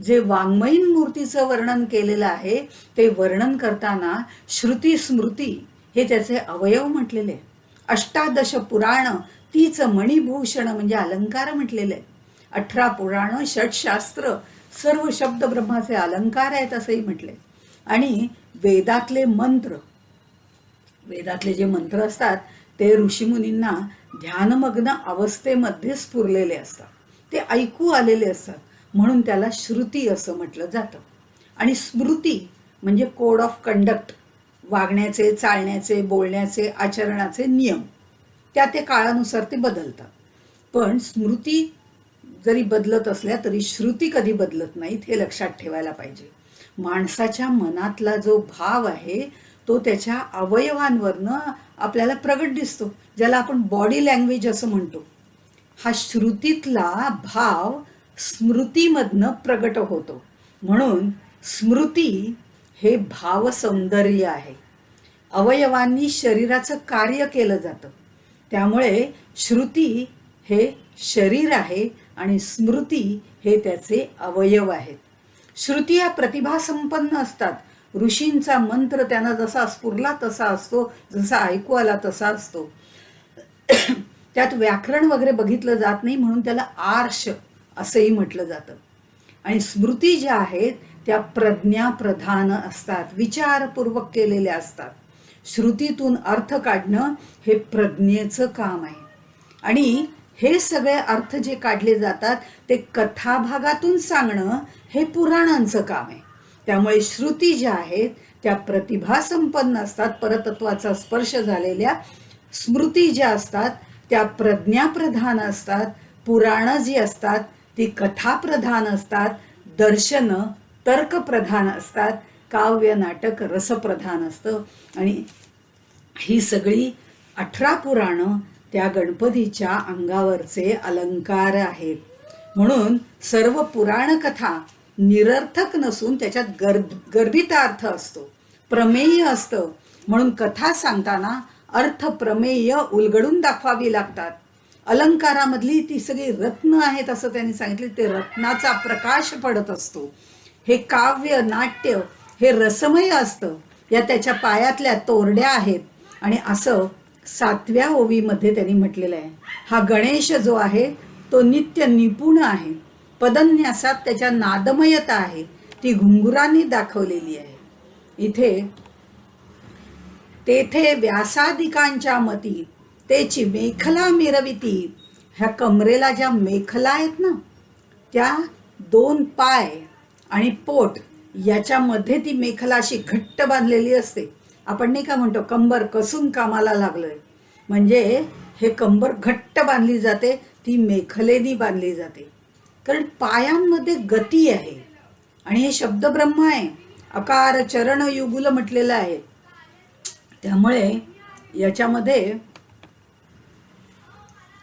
जे वाङ्मयीन मूर्तीचं वर्णन केलेलं आहे ते वर्णन करताना श्रुती स्मृती हे त्याचे अवयव म्हटलेले आहे. अष्टादश पुराण तीच मणिभूषण म्हणजे अलंकार म्हटलेले आहे. 18 पुराण, षटशास्त्र, सर्व शब्द ब्रह्माचे अलंकार आहेत असंही म्हटले. आणि वेदातले मंत्र, वेदातले जे मंत्र असतात ते ऋषीमुनींना ध्यानमग्न अवस्थेमध्ये स्फुरलेले असतात, ते ऐकू आलेले असतात, म्हणून त्याला श्रुती असं म्हटलं जातं. आणि स्मृती म्हणजे कोड ऑफ कंडक्ट, वागण्याचे, चालण्याचे, बोलण्याचे, आचरणाचे नियम, त्या काळानुसार ते बदलतात. पण स्मृती जरी बदलत असल्या तरी श्रुती कधी बदलत नाहीत, हे लक्षात ठेवायला पाहिजे. माणसाच्या मनातला जो भाव आहे तो त्याच्या अवयवांवरनं आपल्याला प्रगट दिसतो, ज्याला आपण बॉडी लँग्वेज असं म्हणतो. हा श्रुतीतला भाव स्मृतीमधनं प्रगट होतो, म्हणून स्मृती हे भाव सौंदर्य आहे. अवयवांनी शरीराचं कार्य केलं जातं, त्यामुळे श्रुती हे शरीर आहे आणि स्मृती हे त्याचे अवयव आहेत. श्रुती या प्रतिभा संपन्न असतात. ऋषींचा मंत्र त्यांना जसा स्फुरला तसा असतो, जसा ऐकू आला तसा असतो. त्यात व्याकरण वगैरे बघितलं जात नाही, म्हणून त्याला आर्ष असंही म्हटलं जातं. आणि स्मृती ज्या आहेत त्या प्रज्ञाप्रधान असतात, विचारपूर्वक केलेल्या असतात. श्रुतीतून अर्थ काढणं हे प्रज्ञेचं काम आहे. आणि हे सगळे अर्थ जे काढले जातात ते कथाभागातून सांगणं हे पुराणांचं काम आहे. त्यामुळे श्रुती ज्या आहेत त्या प्रतिभा संपन्न असतात, परतत्वाचा स्पर्श झालेल्या. स्मृती ज्या असतात त्या प्रज्ञाप्रधान असतात. पुराणं जी असतात ती कथाप्रधान असतात. दर्शनं तर्कप्रधान असतात. काव्य नाटक रसप्रधान असतं. आणि ही सगळी 18 पुराणं त्या गणपतीच्या अंगावरचे अलंकार आहेत. म्हणून सर्व पुराण कथा निरर्थक नसून त्याच्यात गर्भित अर्थ असतो, प्रमेय असतं. म्हणून कथा सांगताना अर्थ प्रमेय उलगडून दाखवावी लागतात. अलंकारामधली ती सगळी रत्न आहेत असं त्यांनी सांगितले, ते रत्नाचा प्रकाश पडत असतो. हे काव्य नाट्य हे रसमय असतं. या त्याच्या पायातल्या तोरड्या आहेत. आणि असं 7व्या ओवीमध्ये त्यांनी म्हटलेलं आहे, हा गणेश जो आहे तो नित्य निपुण आहे. पदन्यासात त्याच्या नादमयता आहे, ती घुंगुरांनी दाखवलेली आहे. इथे तेथे व्यासादिकांच्या मती तेची मेखला मिरविती. ह्या कमरेला ज्या मेखला आहेत ना, त्या 2 पाय आणि पोट याच्यामध्ये ती मेखला अशी घट्ट बांधलेली असते. आपण नाही का म्हणतो कंबर कसून कामाला लागलोय, म्हणजे हे कंबर घट्ट बांधली जाते, ती मेखलेनी बांधली जाते. कारण पायांमध्ये गती आहे आणि हे शब्द ब्रह्म आहे. अकार चरण युगुल म्हटलेलं आहे. त्यामुळे याच्यामध्ये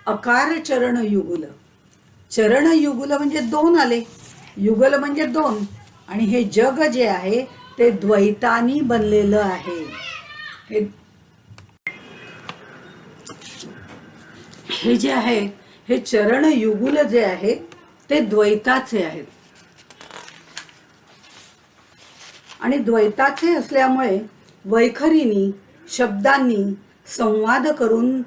अकार चरण युगुल, चरण युगुल म्हणजे 2 आले, युगल म्हणजे 2. आणि हे जग जे आहे ते द्वैतानी बनलेलं आहे. हे जे आहे हे चरण युगुल जे आहे ते द्वैताचे आहेत. आणि द्वैताचे असल्यामुळे वैखरीनी शब्दांनी संवाद करून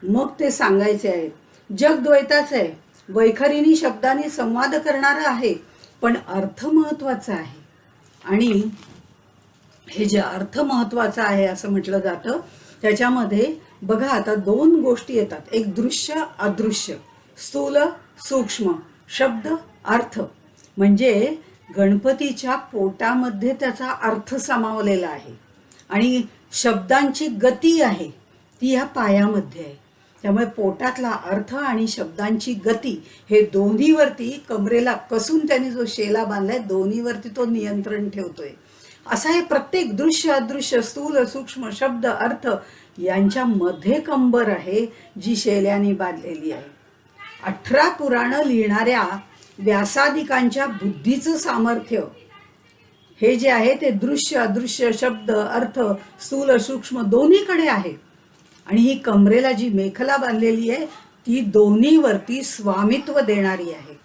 मग ते सांगायचे आहेत. जग द्वैताचे आहे, वैखरीनी शब्दांनी संवाद करणारं आहे, पण अर्थ महत्वाचा आहे. आणि हे जे अर्थ महत्वाचा आहे असं म्हटलं जातं, त्याच्यामध्ये बघा आता 2 गोष्टी येतात. एक दृश्य अदृश्य, स्थूल सूक्ष्म, शब्द अर्थ. म्हणजे गणपतीच्या पोटामध्ये त्याचा अर्थ सामावलेला आहे आणि शब्दांची गती आहे ती ह्या पायामध्ये आहे. त्यामुळे पोटातला अर्थ आणि शब्दांची गती हे दोन्हीवरती कमरेला कसून त्याने जो शेला बांधलाय दोन्हीवरती तो नियंत्रण ठेवतोय. असा हे प्रत्येक दृश्य अदृश्य स्थूल सूक्ष्म शब्द अर्थ यांच्या मध्ये कंबर आहे जी शेल्याने बांधलेली आहे. 18 पुराण लिहिणाऱ्या व्यासादिकांच्या बुद्धीचं सामर्थ्य हे जे आहे ते दृश्य अदृश्य शब्द अर्थ स्थूल सूक्ष्म दोन्हीकडे आहे. आणि ही कमरेला जी मेखला बांधलेली आहे ती दोन्हीवरती स्वामित्व देणारी आहे.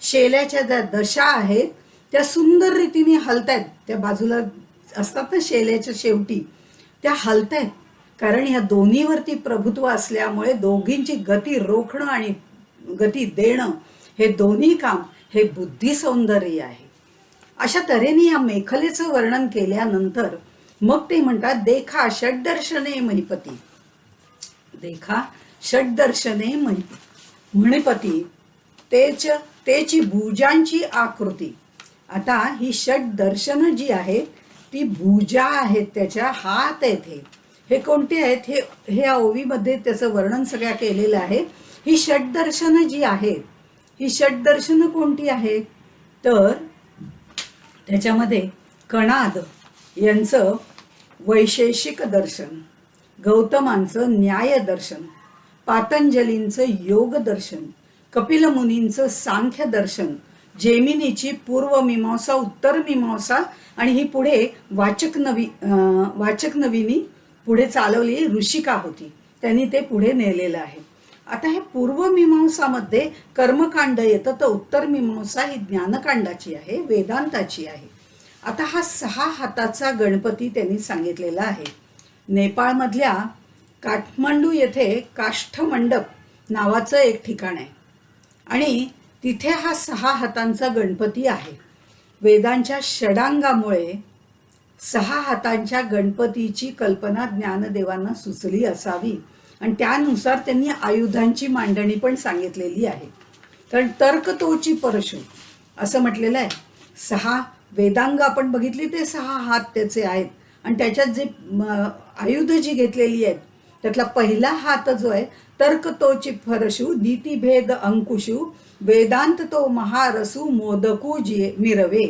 शेल्याच्या ज्या दशा आहेत त्या सुंदर रीतीने हलतायत. त्या बाजूला असतात ना शेल्याच्या शेवटी, त्या हलतायत. कारण ह्या दोन्हीवरती प्रभुत्व असल्यामुळे दोघींची गती रोखणं आणि गती देणं हे दोन्ही काम हे बुद्धी सौंदर्य आहे. अशा तऱ्हेने या मेखलेचं वर्णन केल्यानंतर मग ते म्हणतात देखा षड्दर्शने महिपती. देखा षड्दर्शने मणिपती तेची भुजांची आकृती. आता ही षड्दर्शन जी आहेत ती भुजा आहेत, त्याच्या हात आहेत. हे कोणते आहेत हे या ओवीमध्ये त्याचं वर्णन सगळं केलेलं आहे. ही षड्दर्शन जी आहेत ही षड्दर्शन कोणती आहेत तर त्याच्यामध्ये कणाद यांचं वैशेषिक दर्शन, गौतमांचं न्याय दर्शन, पातंजलींचं योग दर्शन, कपिल मुनींचं सांख्य दर्शन, जेमिनीची पूर्व मीमांसा उत्तर मीमांसा आणि ही पुढे वाचक नवीनी पुढे चालवली ऋषिका होती, त्यांनी ते पुढे नेलेलं आहे. आता हे पूर्व मीमांसामध्ये कर्मकांड येतं तर उत्तर मीमांसा ही ज्ञानकांडाची आहे, वेदांताची आहे. आता हा 6 हाताचा गणपती त्यांनी सांगितलेला आहे. नेपाळमधल्या काठमांडू येथे काष्ठमंडप नावाचं एक ठिकाण आहे आणि तिथे हा 6 हातांचा गणपती आहे. वेदांच्या षडांगामुळे 6 हातांच्या गणपतीची कल्पना ज्ञानदेवांना सुचली असावी आणि त्यानुसार त्यांनी आयुधांची मांडणी पण सांगितलेली आहे. कारण तर्कतोची परशु असं म्हटलेलं आहे. 6 वेदांग आपण बघितली ते 6 हात त्याचे आहेत आणि त्याच्यात जे आयुध जी घेतलेली आहेत त्यातला पहिला हात जो आहे तर्कतोची फरशु नीतिभेद अंकुशु वेदांत तो महारसू मोदकू जी मिरवे.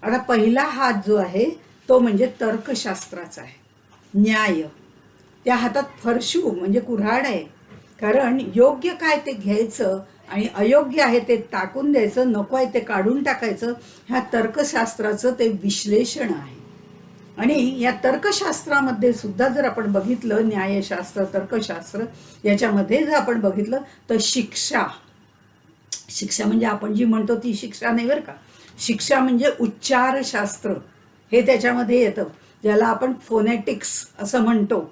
आता पहिला हात जो आहे तो म्हणजे तर्कशास्त्राचा आहे, न्याय. त्या हातात फरशू म्हणजे कुऱ्हाड आहे, कारण योग्य काय ते घ्यायचं आणि अयोग्य आहे ते टाकून द्यायचं, नको आहे ते काढून टाकायचं, ह्या तर्कशास्त्राचं ते विश्लेषण आहे. आणि या तर्कशास्त्रामध्ये सुद्धा जर आपण बघितलं, न्यायशास्त्र तर्कशास्त्र याच्यामध्ये जर आपण बघितलं तर शिक्षा म्हणजे आपण जी म्हणतो ती शिक्षा नाही बरं का. शिक्षा म्हणजे उच्चारशास्त्र हे त्याच्यामध्ये येतं, ज्याला आपण फोनेटिक्स असं म्हणतो.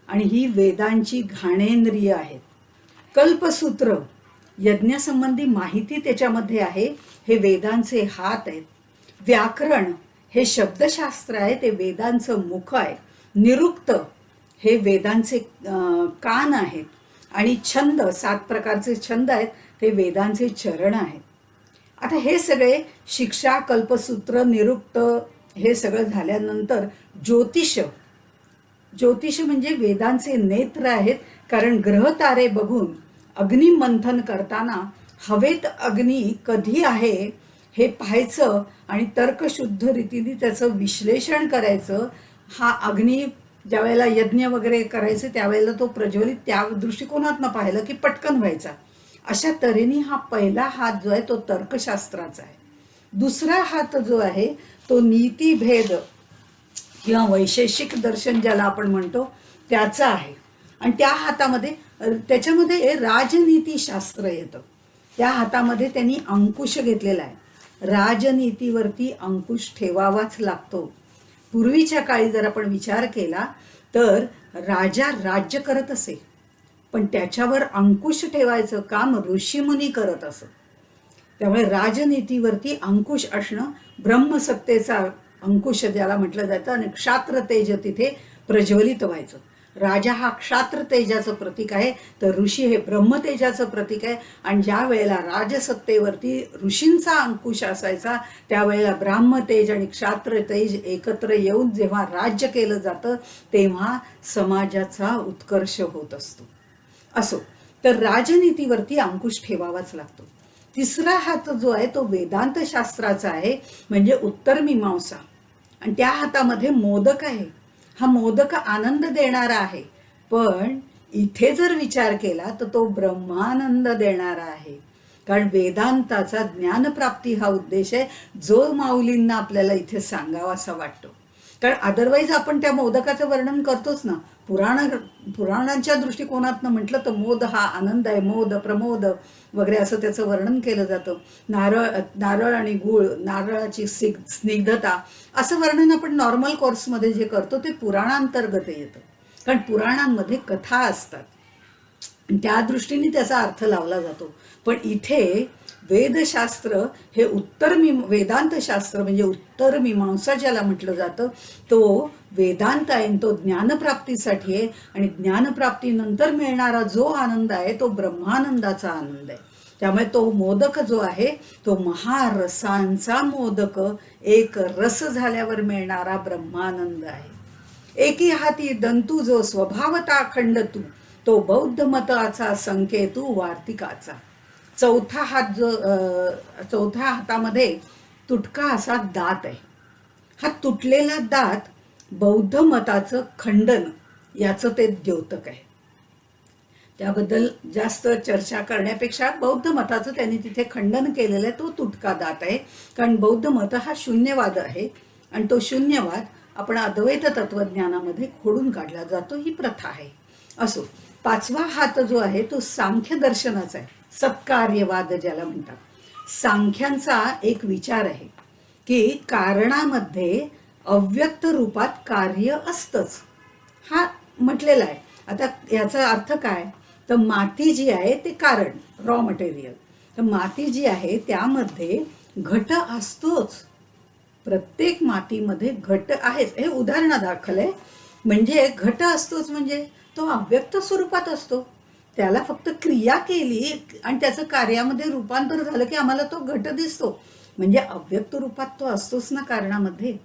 आणि ही वेदांची घाणेंद्रिय आहेत. कल्पसूत्र यज्ञसंबंधी माहिती त्याच्यामध्ये आहे, हे वेदांचे हात आहेत. व्याकरण हे शब्दशास्त्र आहे, ते वेदांचं मुख आहे. निरुक्त हे वेदांचे कान आहेत. आणि छंद, 7 प्रकारचे छंद आहेत, ते वेदांचे चरण आहेत. आता हे सगळे शिक्षा, कल्पसूत्र, निरुक्त हे सगळं झाल्यानंतर ज्योतिष, ज्योतिष म्हणजे वेदांचे नेत्र आहेत. कारण ग्रह तारे बघून अग्निमंथन करताना हवेत अग्नी कधी आहे हे पाहायचं आणि तर्कशुद्ध रीतीने त्याचं विश्लेषण करायचं. हा अग्नी ज्या वेळेला यज्ञ वगैरे करायचे त्यावेळेला तो प्रज्वलित त्या दृष्टिकोनातनं पाहिलं की पटकन व्हायचा. अशा तऱ्हेने हा पहिला हात जो आहे तो तर्कशास्त्राचा आहे. दुसरा हात जो आहे तो नीतिभेद किंवा वैशेषिक दर्शन ज्याला आपण म्हणतो त्याचा आहे. आणि त्या हातामध्ये त्याच्यामध्ये राजनीतीशास्त्र येतं. त्या हातामध्ये त्यांनी अंकुश घेतलेला आहे. राजनीतीवरती अंकुश ठेवावाच लागतो. पूर्वीच्या काळी जर आपण विचार केला तर राजा राज्य करत असे, पण त्याच्यावर अंकुश ठेवायचं काम ऋषीमुनी करत असत. त्यामुळे राजनीतीवरती अंकुश असणं ब्रह्मसत्तेचा अंकुश ज्याला म्हटलं जातं आणि क्षात्र तेज तिथे प्रज्वलित व्हायचं. राजा हा क्षात्र तेजाचं प्रतीक आहे, तर ऋषी हे ब्रह्मतेजाचं प्रतीक आहे. आणि ज्या वेळेला राजसत्तेवरती ऋषींचा अंकुश असायचा त्यावेळेला ब्राह्मतेज आणि क्षात्र तेज एकत्र येऊन जेव्हा राज्य केलं जातं तेव्हा समाजाचा उत्कर्ष होत असतो. असो, तर राजनीतीवरती अंकुश ठेवावाच लागतो. तिसरा हात जो आहे तो वेदांत शास्त्राचा आहे, म्हणजे उत्तर मीमांसा. आणि त्या हातामध्ये मोदक आहे. हा मोदक आनंद देणारा आहे, पण इथे जर विचार केला तर तो ब्रह्मानंद देणारा आहे. कारण वेदांताचा ज्ञानप्राप्ती हा उद्देश आहे, जो माऊलींना आपल्याला इथे सांगावासा वाटतो. कारण अदरवाईज आपण त्या मोदकाचं वर्णन करतोच ना. पुराणांच्या दृष्टिकोनातनं म्हटलं तर मोद हा आनंद आहे, मोद प्रमोद वगैरे असं त्याचं वर्णन केलं जातं. नारळ आणि गूळ, नारळाची स्निग्धता असं वर्णन आपण नॉर्मल कोर्समध्ये जे करतो ते पुराणांतर्गत येतं. कारण पुराणांमध्ये कथा असतात, त्या दृष्टीने त्याचा अर्थ लावला जातो. पण इथे वेदशास्त्र हे वेदांत शास्त्र म्हणजे उत्तर मीमांसा ज्याला म्हटलं जातं तो वेदांत आहे. तो ज्ञानप्राप्तीसाठी आहे आणि ज्ञानप्राप्तीनंतर मिळणारा जो आनंद आहे तो ब्रह्मानंदाचा आनंद आहे. त्यामुळे तो मोदक जो आहे तो महारसांचा मोदक, एक रस झाल्यावर मिळणारा ब्रह्मानंद आहे. एकी हाती दंतू जो स्वभावता खंडतू, तो बौद्ध मताचा संकेतू वार्तिकाचा. चौथा हातामध्ये तुटका असा दात आहे. हा तुटलेला दात बौद्ध मताचं खंडन याचं ते द्योतक आहे. त्याबद्दल जास्त चर्चा करण्यापेक्षा बौद्ध मताचं त्यांनी तिथे खंडन केलेलं आहे. तो तुटका दात आहे, कारण बौद्ध मत हा शून्यवाद आहे आणि तो शून्यवाद आपण अद्वैत तत्वज्ञानामध्ये खोडून काढला जातो, ही प्रथा आहे. असो, पाचवा हात जो आहे तो सांख्य दर्शनाचा आहे, सत्कार्यवाद ज्याला म्हणतात. सांख्यांचा एक विचार आहे की कारणामध्ये अव्यक्त रूपात कार्य असतंच, हा म्हटलेला आहे. आता याचा अर्थ काय, तर माती जी आहे ते कारण, रॉ मटेरियल. तर माती जी आहे त्यामध्ये घट असतोच, प्रत्येक मातीमध्ये घट आहेच. हे उदाहरणादाखल आहे. म्हणजे घट असतोच म्हणजे तो अव्यक्त स्वरूपात असतो. त्याला फक्त क्रिया केली आणि त्याचं कार्यामध्ये रूपांतर झालं की आम्हाला तो घट दिसतो. म्हणजे अव्यक्त रूपात तो असतोच ना कारणामध्ये.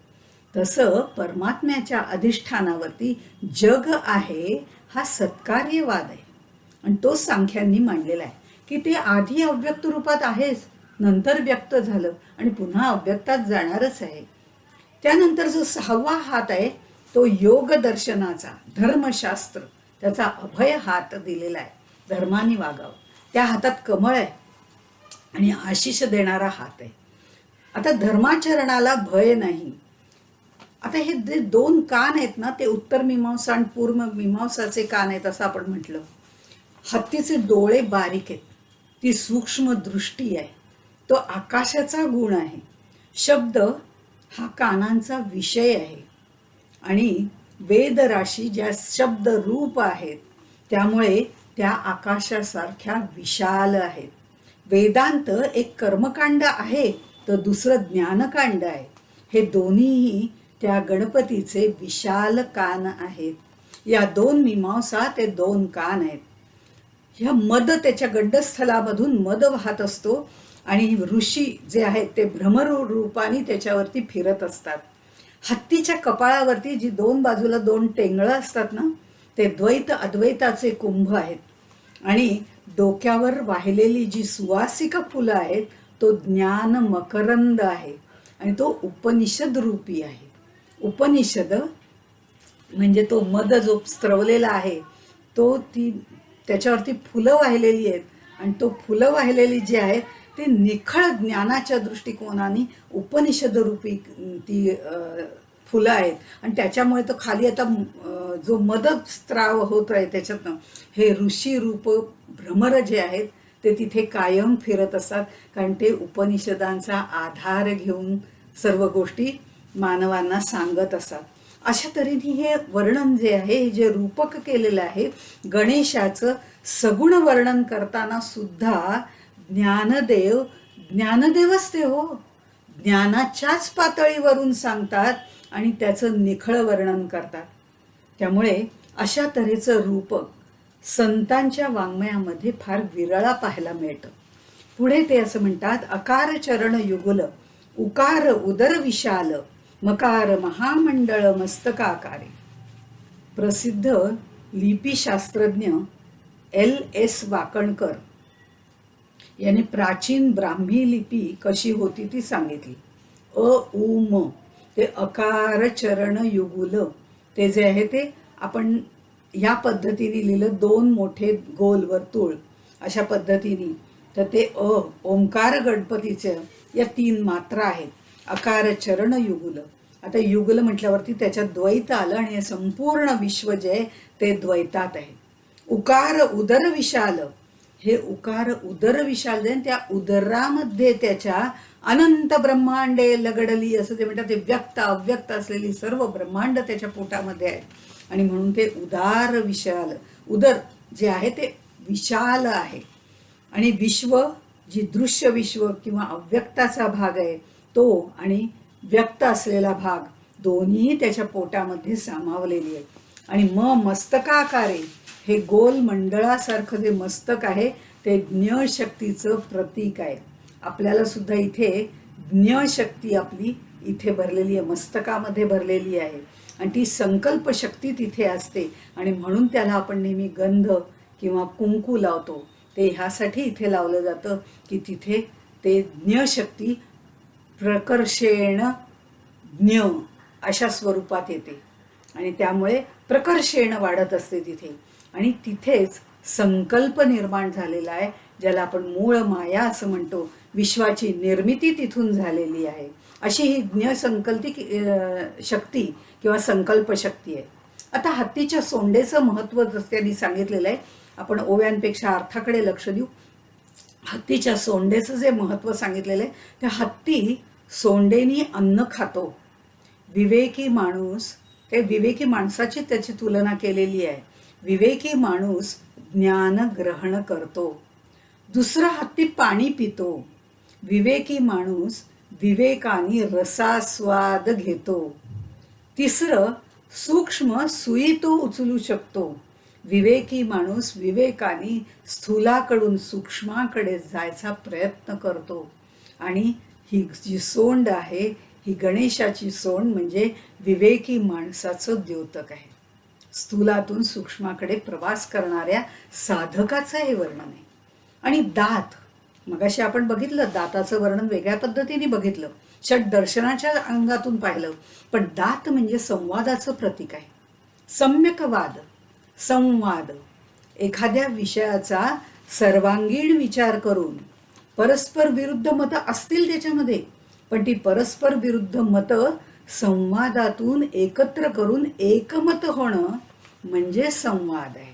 तसं परमात्म्याच्या अधिष्ठानावरती जग आहे हा सत्कार्यवाद आहे आणि तो सांख्यांनी मांडलेला आहे की ते आधी अव्यक्त रूपात आहेच, नंतर व्यक्त झालं आणि पुन्हा अव्यक्तात जाणारच आहे. त्यानंतर जो सहावा हात आहे तो योग दर्शनाचा, धर्मशास्त्र, त्याचा अभय हात दिलेला आहे. धर्माने वागावं, त्या हातात कमळ आहे आणि आशिष देणारा हात आहे. आता धर्माचरणाला भय नाही. आता हे जे दोन कान आहेत ना ते उत्तर मीमांसा आणि पूर्व मीमांसाचे कान आहेत असं आपण म्हटलं. हत्तीचे डोळे बारीक आहेत, ती सूक्ष्म दृष्टी आहे, तो आकाशाचा गुण आहे. शब्द हा कानांचा विषय आहे आणि वेदराशी ज्या शब्द रूप आहेत त्यामुळे त्या आकाशासारख्या विशाल आहेत. वेदांत एक कर्मकांड आहे तर दुसरं ज्ञानकांड आहे. हे दोन्हीही त्या गणपतीचे विशाल कान आहेत. या दोन मीमांसा ते दोन कान आहेत. ह्या मद त्याच्या गंडस्थलामधून मद वाहत असतो आणि ऋषी जे आहेत ते भ्रमर रूपाने त्याच्यावरती फिरत असतात. हत्तीच्या कपाळावरती जी दोन बाजूला दोन टेंगळं असतात ना, ते द्वैत अद्वैताचे कुंभ आहेत आणि डोक्यावर वाहिलेली जी सुवासिक फुलं आहेत तो ज्ञान मकरंद आहे आणि तो उपनिषद रूपी आहे. उपनिषद म्हणजे तो मद जो स्त्रवलेला आहे तो त्याच्यावरती फुलं वाहिलेली आहेत आणि तो फुलं वाहिलेली जी आहेत ते निखळ ज्ञानाच्या दृष्टिकोनाने उपनिषद रूपी ती फुलं आहेत आणि त्याच्यामुळे तो खाली आता जो मद स्त्राव होत आहे त्याच्यातनं हे ऋषी रूप भ्रमर जे आहेत ते तिथे कायम फिरत असतात, कारण ते उपनिषदांचा आधार घेऊन सर्व गोष्टी मानवांना सांगत असतात. अशा तऱ्हेने हे वर्णन जे आहे, जे रूपक केलेलं आहे गणेशाचं, सगुण वर्णन करताना सुद्धा ज्ञानदेवच ते हो, ज्ञानाच्याच पातळीवरून सांगतात आणि त्याचं निखळ वर्णन करतात. त्यामुळे अशा तऱ्हेचं रूपक संतांच्या वाङ्मयामध्ये फार विरळा पाहायला मिळतं. पुढे ते असं म्हणतात, अकार चरण युगुल, उकार उदर विशाल, मकार महामंडळ मस्तकाकारे. प्रसिद्ध लिपीशास्त्रज्ञ L.S. वाकणकर याने प्राचीन ब्राह्मी लिपी कशी होती ती सांगितली. उ म ते अकार चरण युगुल ते जे आहे ते आपण या पद्धतीने लिहिलं, दोन मोठे गोल वर्तुळ अशा पद्धतीने. तर ते ओंकार गणपतीचे या 3 मात्रा आहेत. अकार चरण युगुल. आता युगल म्हटल्यावरती त्याच्यात द्वैत आलं आणि हे संपूर्ण विश्व जे आहे ते द्वैतात आहे. उकार उदर विशाल, हे उकार उदर विशाल जे त्या उदरामध्ये त्याच्या अनंत ब्रह्मांडे लगडली असं ते म्हणतात. ते व्यक्त अव्यक्त असलेली सर्व ब्रह्मांड त्याच्या पोटामध्ये आहे आणि म्हणून ते उदार विशाल, उदर जे आहे ते विशाल आहे. आणि विश्व जी दृश्य विश्व किंवा अव्यक्ताचा भाग आहे तो आणि व्यक्त असलेला भाग दोन्ही त्याच्या पोटामध्ये सामावलेली आहे. आणि मस्तकाकारे, हे गोल मंडळासारखं जे मस्तक आहे ते ज्ञशक्तीचं प्रतीक आहे. आपल्याला सुद्धा इथे ज्ञशक्ती आपली इथे भरलेली आहे, मस्तकामध्ये भरलेली आहे आणि ती संकल्प शक्ती तिथे असते आणि म्हणून त्याला आपण नेहमी गंध किंवा कुंकू लावतो. ते ह्यासाठी इथे लावलं जातं की तिथे ते ज्ञशक्ती प्रकर्षेण ज्ञ अशा स्वरूपात येते आणि त्यामुळे प्रकर्षेण वाढत असते तिथे. आणि तिथेच संकल्प निर्माण झालेला आहे, ज्याला आपण मूळ माया असं म्हणतो. विश्वाची निर्मिती तिथून झालेली आहे. अशी ही ज्ञसंकल्पी शक्ती किंवा संकल्प शक्ती आहे. आता हत्तीच्या सोंडेचं महत्त्व त्यांनी सांगितलेलं आहे. आपण ओव्यांपेक्षा अर्थाकडे लक्ष देऊ. हत्तीच्या सोंडेचं जे महत्त्व सांगितलेलं आहे ते हत्ती सोंडेनी अन्न खातो. विवेकी माणूस, ते विवेकी माणसाची त्याची तुलना केलेली आहे. विवेकी माणूस ज्ञान ग्रहण करतो. दुसरा हत्ती पाणी पितो. विवेकी माणूस विवेकाने रसास्वाद घेतो. तिसरं सूक्ष्म सुई तो उचलू शकतो. विवेकी माणूस विवेकाने स्थूलाकडून सूक्ष्माकडे जायचा प्रयत्न करतो. आणि ही जी सोंड आहे ही गणेशाची सोंड म्हणजे विवेकी माणसाचं द्योतक आहे. स्थूलातून सूक्ष्माकडे प्रवास करणाऱ्या साधकाचं हे वर्णन आहे. आणि दात, मगाशी आपण बघितलं दाताचं वर्णन वेगळ्या पद्धतीने बघितलं, षट दर्शनाच्या अंगातून पाहिलं, पण दात म्हणजे संवादाचं प्रतीक आहे. सम्यकवाद, संवाद, एखाद्या विषयाचा सर्वांगीण विचार करून परस्पर विरुद्ध मतं असतील त्याच्यामध्ये, पण ती परस्पर विरुद्ध मतं संवादातून एकत्र करून एकमत होणं म्हणजे संवाद आहे.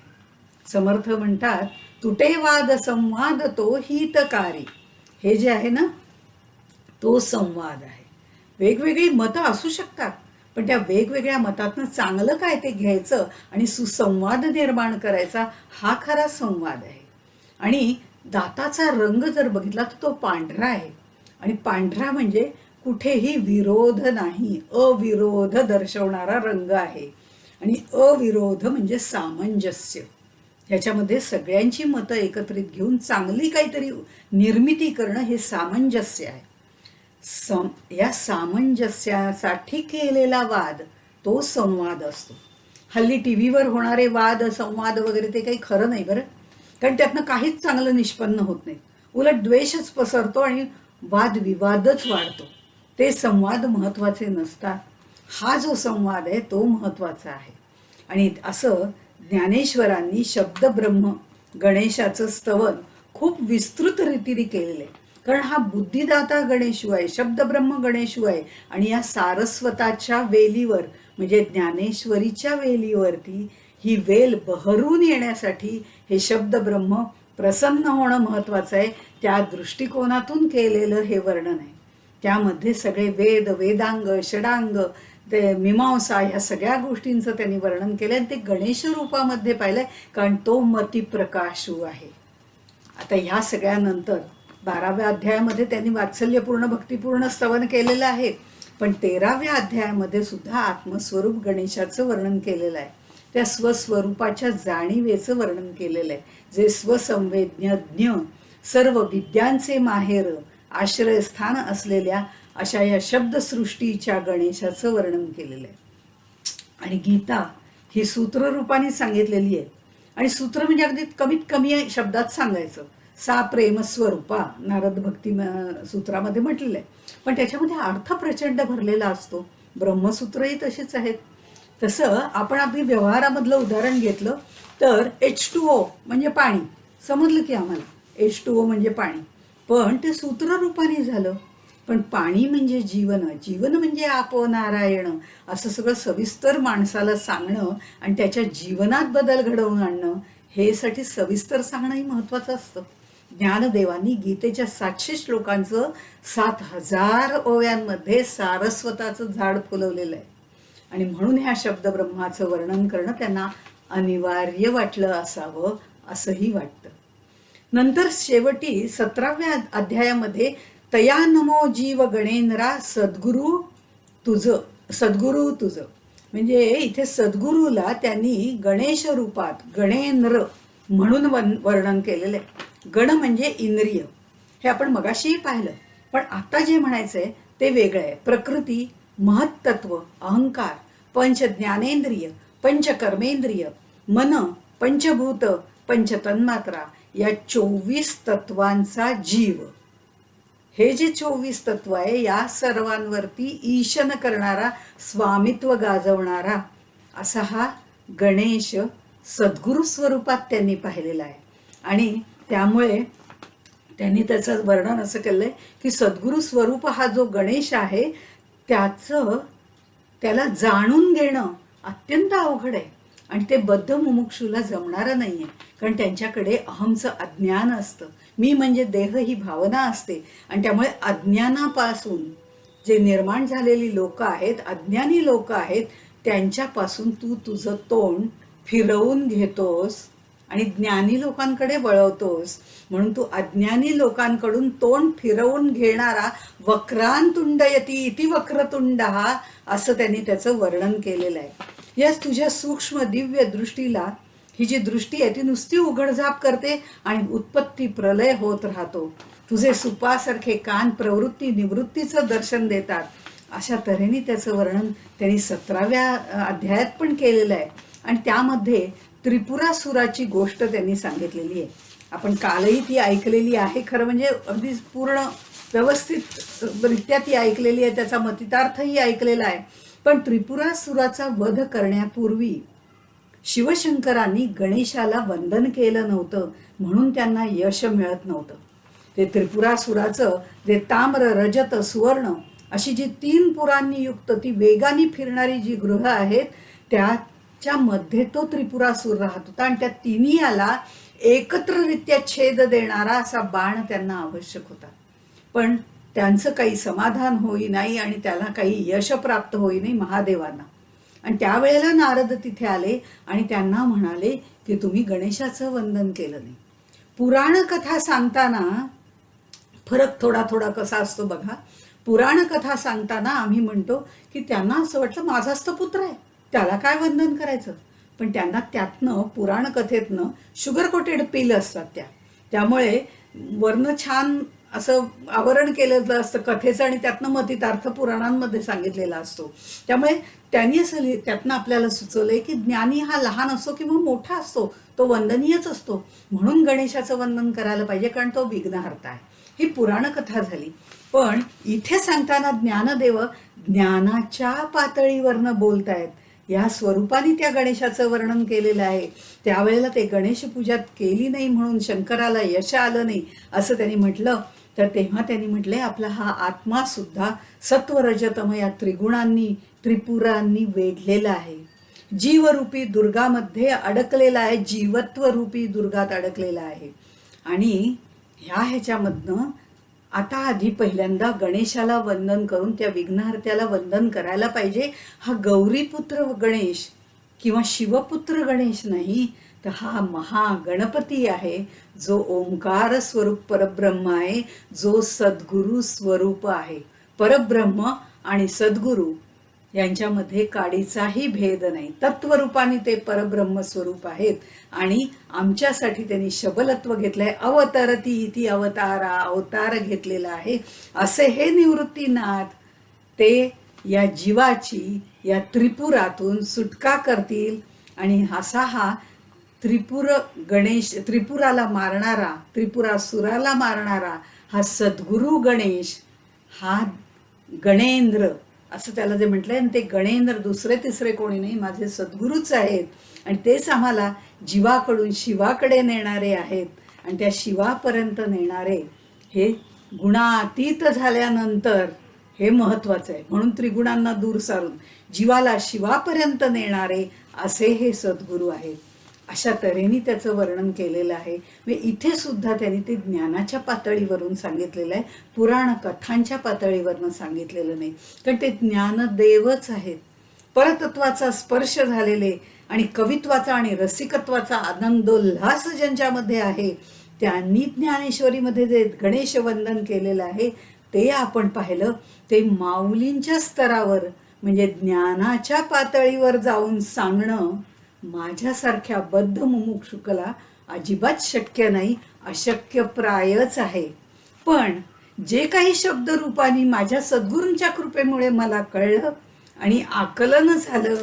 समर्थ म्हणतात, तुटे वाद संवाद तो हितकारी. हे जे आहे ना तो संवाद आहे. वेगवेगळी मतं असू शकतात, पण त्या वेगवेगळ्या मतातनं चांगलं काय ते घ्यायचं आणि सुसंवाद निर्माण करायचा, हा खरा संवाद आहे. आणि दाताचा रंग जर बघितला तर तो पांढरा आहे आणि पांढरा म्हणजे कुठेही विरोध नाही, अविरोध दर्शवणारा रंग आहे. आणि अविरोध म्हणजे सामंजस्य. ह्याच्यामध्ये सगळ्यांची मतं एकत्रित घेऊन चांगली काहीतरी निर्मिती करणं हे सामंजस्य आहे. या सामंजस्यासाठी केलेला वाद तो संवाद असतो. हल्ली टीव्हीवर होणारे वाद संवाद वगैरे ते काही खरं नाही बरं, कारण त्यातनं काहीच चांगलं निष्पन्न होत नाही. उलट द्वेषच पसरतो आणि वादविवादच वाढतो. ते संवाद महत्वाचे नसतात. हा जो संवाद आहे तो महत्वाचा आहे. आणि असं ज्ञानेश्वरांनी शब्दब्रह्म गणेशाचं स्तवन खूप विस्तृत रीतीने केलेलं आहे. कारण हा बुद्धिदाता गणेशू आहे, शब्दब्रह्म गणेशू आहे. आणि या सारस्वताच्या वेलीवर म्हणजे ज्ञानेश्वरीच्या वेलीवरती ही वेल बहरून येण्यासाठी हे शब्दब्रह्म प्रसन्न होणं महत्वाचं आहे. त्या दृष्टिकोनातून केलेलं हे वर्णन आहे. त्यामध्ये सगळे वेद, वेदांग, षडांग, ते मीमांसा ह्या सगळ्या गोष्टींचं त्यांनी वर्णन केलं आणि ते गणेश रूपामध्ये पाहिलंय, कारण तो मतिप्रकाशू आहे. आता ह्या सगळ्यानंतर 12व्या अध्यायामध्ये त्यांनी वात्सल्यपूर्ण भक्तिपूर्ण स्तवन केलेलं आहे. पण 13व्या अध्यायामध्ये सुद्धा आत्मस्वरूप गणेशाचं वर्णन केलेलं आहे. त्या स्वस्वरूपाच्या जाणीवेचं वर्णन केलेलं आहे, जे स्वसंवेद्यज्ञ सर्व विद्यांचे माहेर आश्रयस्थान असलेल्या अशा या शब्दसृष्टीच्या गणेशाचं वर्णन केलेलं आहे. आणि गीता ही सूत्ररूपाने सांगितलेली आहे. आणि सूत्र म्हणजे अगदी कमीत कमी शब्दात सांगायचं. सा प्रेमस्वरूपा नारद भक्ती सूत्रामध्ये म्हटलेलं आहे. पण त्याच्यामध्ये अर्थ प्रचंड भरलेला असतो. ब्रह्मसूत्रही तशीच आहेत. तसं आपण अगदी व्यवहारामधलं उदाहरण घेतलं तर H2O म्हणजे पाणी समजलं की आम्हाला. H2O म्हणजे पाणी, पण ते सूत्ररूपाने झालं. पण पाणी म्हणजे जीवन, जीवन म्हणजे आपो नारायण, असं सगळं सविस्तर माणसाला सांगणं आणि त्याच्या जीवनात बदल घडवून आणणं हे साठी सविस्तर सांगणंही महत्वाचं असतं. ज्ञानदेवांनी गीतेच्या 700 श्लोकांचं 7000 ओव्यांमध्ये सारस्वताचं झाड फुलवलेलं आहे. आणि म्हणून ह्या शब्दब्रह्माचं वर्णन करणं त्यांना अनिवार्य वाटलं असावं असंही वाटतं. नंतर शेवटी 17व्या अध्यायामध्ये तया नमो जीव गणेंद्रा सद्गुरु तुझं म्हणजे इथे सद्गुरूला त्यांनी गणेश रूपात गणेंद्र म्हणून वर्णन केलेलं आहे. गण म्हणजे इंद्रिय, हे आपण मगाशीही पाहिलं. पण आता जे म्हणायचंय ते वेगळं आहे. प्रकृती, महत्त्व, अहंकार, पंच ज्ञानेंद्रिय, पंचकर्मेंद्रिय, मन, पंचभूत, पंचतन्मात्रा या 24 तत्वांचा जीव. हे जे 24 तत्व आहे या सर्वांवरती ईशन करणारा, स्वामित्व गाजवणारा असा हा गणेश सद्गुरु स्वरूपात त्यांनी पाहिलेला आहे. आणि त्यामुळे त्यांनी त्याचं वर्णन असं केलंय की सद्गुरु स्वरूप हा जो गणेश आहे त्याला जाणून घेणं अत्यंत अवघड आहे. आणि ते बद्ध मुमुक्षूला जमणारं नाहीये, कारण त्यांच्याकडे अहमचं अज्ञान असतं. मी म्हणजे देह ही भावना असते. आणि त्यामुळे अज्ञानापासून जे निर्माण झालेली लोक आहेत, अज्ञानी लोक आहेत, त्यांच्यापासून तू तुझं तोंड फिरवून घेतोस आणि ज्ञानी लोकांकडे वळवतोस. म्हणून तू अज्ञानी लोकांकडून तोंड फिरवून घेणारा वक्रांतुंडयती इति वक्रतुंडः असं त्यांनी त्याचं वर्णन केलेलं आहे. याच तुझ्या सूक्ष्म दिव्य दृष्टीला ही जी दृष्टी आहे ती नुसती उघडझाप करते आणि उत्पत्ती प्रलय होत राहतो. तुझे सुपासारखे कान प्रवृत्ती निवृत्तीचं दर्शन देतात. अशा तऱ्हेने त्याचं वर्णन त्यांनी 17व्या अध्यायात पण केलेलं आहे. आणि त्यामध्ये त्रिपुरासुराची गोष्ट त्यांनी सांगितलेली आहे. आपण कालही ती ऐकलेली आहे. खरं म्हणजे अगदी पूर्ण व्यवस्थित रित्या ती ऐकलेली आहे, त्याचा मतितार्थही ऐकलेला आहे. पण त्रिपुरासुराचा वध करण्यापूर्वी शिवशंकरांनी गणेशाला वंदन केलं नव्हतं, म्हणून त्यांना यश मिळत नव्हतं. ते त्रिपुरासुराचं जे ताम्र रजत सुवर्ण अशी जी 3 पुरांनी युक्त ती वेगाने फिरणारी जी गृह आहेत त्याच्या मध्ये तो त्रिपुरासुर राहत होता. आणि त्या तिन्ही याला एकत्ररित्या छेद देणारा असा बाण त्यांना आवश्यक होता. पण त्यांचं काही समाधान होई नाही आणि त्याला काही यश प्राप्त होई नाही महादेवांना. आणि त्यावेळेला नारद तिथे आले आणि त्यांना म्हणाले की तुम्ही गणेशाचं वंदन केलं नाही. पुराण कथा सांगताना फरक थोडा थोडा कसा असतो बघा. पुराण कथा सांगताना आम्ही म्हणतो की त्यांना असं वाटलं माझाच तर पुत्र आहे, त्याला काय वंदन करायचं. पण त्यांना त्यातनं पुराण कथेतनं शुगर कोटेड पिल असतात त्यामुळे वरनं छान असं आवरण केलेलं असतं कथेचं आणि त्यातनं मतितार्थ पुराणांमध्ये सांगितलेला असतो. त्यामुळे त्यांनी असं त्यातनं आपल्याला सुचवलंय की ज्ञानी हा लहान असो किंवा मोठा असतो, तो वंदनीयच असतो. म्हणून गणेशाचं वंदन करायला पाहिजे, कारण तो विघ्नहर्ता आहे. ही पुराण कथा झाली. पण इथे सांगताना ज्ञानदेव ज्ञानाच्या पातळीवरनं बोलतायत. या स्वरूपाने त्या गणेशाचं वर्णन केलेलं आहे. त्यावेळेला ते गणेश पूजा केली नाही म्हणून शंकराला यश आलं नाही असं त्यांनी म्हटलं. तर तेव्हा त्यांनी म्हटले, आपला हा आत्मा सुद्धा सत्वरजतम या त्रिगुणांनी त्रिपुरांनी वेढलेला आहे. जीवरूपी दुर्गामध्ये अडकलेला आहे, जीवत्व रूपी दुर्गात अडकलेला आहे. आणि ह्याच्यामधनं आता आधी पहिल्यांदा गणेशाला वंदन करून त्या विघ्नहर्त्याला वंदन करायला पाहिजे. हा गौरीपुत्र गणेश किंवा शिवपुत्र गणेश नाही, तर हा महागणपती आहे, जो ओंकार स्वरूप परब्रह्म आहे, जो सद्गुरु स्वरूप आहे. परब्रह्म आणि सद्गुरु यांच्यामध्ये काडीचाही भेद नाही. तत्वरूपाने ते परब्रह्म स्वरूप आहेत आणि आमच्यासाठी त्यांनी शबलत्व घेतलंय. अवतरती इति अवतारा, अवतार घेतलेला आहे. असे हे निवृत्तीनाथ ते या जीवाची या त्रिपुरातून सुटका करतील. आणि असा हा त्रिपुर गणेश, त्रिपुराला मारणारा, त्रिपुरासुराला मारणारा हा सद्गुरु गणेश, हा गणेंद्र असं त्याला जे म्हटलंय, ते गणेंद्र दुसरे तिसरे कोणी नाही, माझे सद्गुरूच आहेत. आणि तेच आम्हाला जीवाकडून शिवाकडे नेणारे आहेत. आणि त्या शिवापर्यंत नेणारे हे गुणातीत झाल्यानंतर हे महत्वाचं आहे. म्हणून त्रिगुणांना दूर सारून जीवाला शिवापर्यंत नेणारे असे हे सद्गुरू आहेत. अशा तऱ्हेने त्याचं वर्णन केलेलं आहे. इथे सुद्धा त्यांनी ते ज्ञानाच्या पातळीवरून सांगितलेलं आहे, पुराण कथांच्या पातळीवरून सांगितलेलं नाही. कारण ते ज्ञानदेवच आहेत. परतत्वाचा स्पर्श झालेले आणि कवित्वाचा आणि रसिकत्वाचा आनंदोल्हास ज्यांच्यामध्ये आहे, त्यांनी ज्ञानेश्वरीमध्ये जे गणेश वंदन केलेलं आहे ते आपण पाहिलं. ते माऊलींच्या स्तरावर म्हणजे ज्ञानाच्या पातळीवर जाऊन सांगणं माझ्यासारख्या बद्ध मुमुक्षुकला अजिबात शक्य नाही, अशक्य प्रायच आहे. पण जे काही शब्द रूपाने माझ्या सद्गुरूंच्या कृपेमुळे मला कळलं आणि आकलन झालं,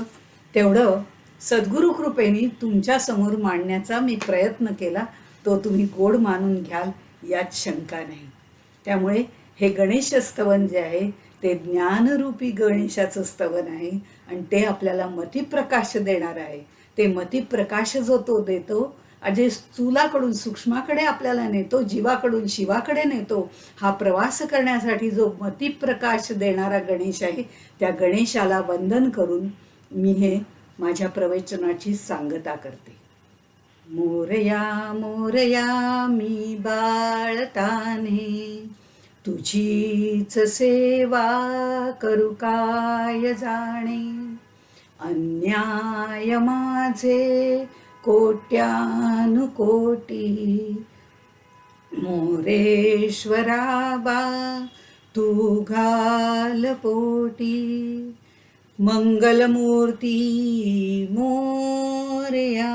तेवढं सद्गुरु कृपेने तुमच्या समोर मांडण्याचा मी प्रयत्न केला. तो तुम्ही गोड मानून घ्याल यात शंका नाही. त्यामुळे हे गणेश स्तवन जे आहे ते ज्ञानरूपी गणेशाचं स्तवन आहे आणि ते आपल्याला मतिप्रकाश देणार आहे. ते मतिप्रकाश जो तो देतो, जे स्थूलाकडून सूक्ष्माकडे आपल्याला नेतो, जीवाकडून शिवाकडे नेतो, हा प्रवास करण्यासाठी जो मतिप्रकाश देणारा गणेश आहे, त्या गणेशाला वंदन करून मी हे माझ्या प्रवचनाची सांगता करते. मोरया मोरया मी बाळताने, तुझीच सेवा करू काय जाणे. अन्याय माझे कोट्यानुकोटी, मोरेश्वरा बा तू घाल पोटी. मंगलमूर्ती मोरया,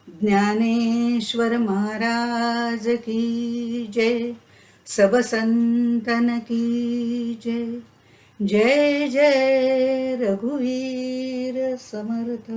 ज्ञानेश्वर महाराज की जय, सब संतन की जय. जय जय रघुवीर समर्थ.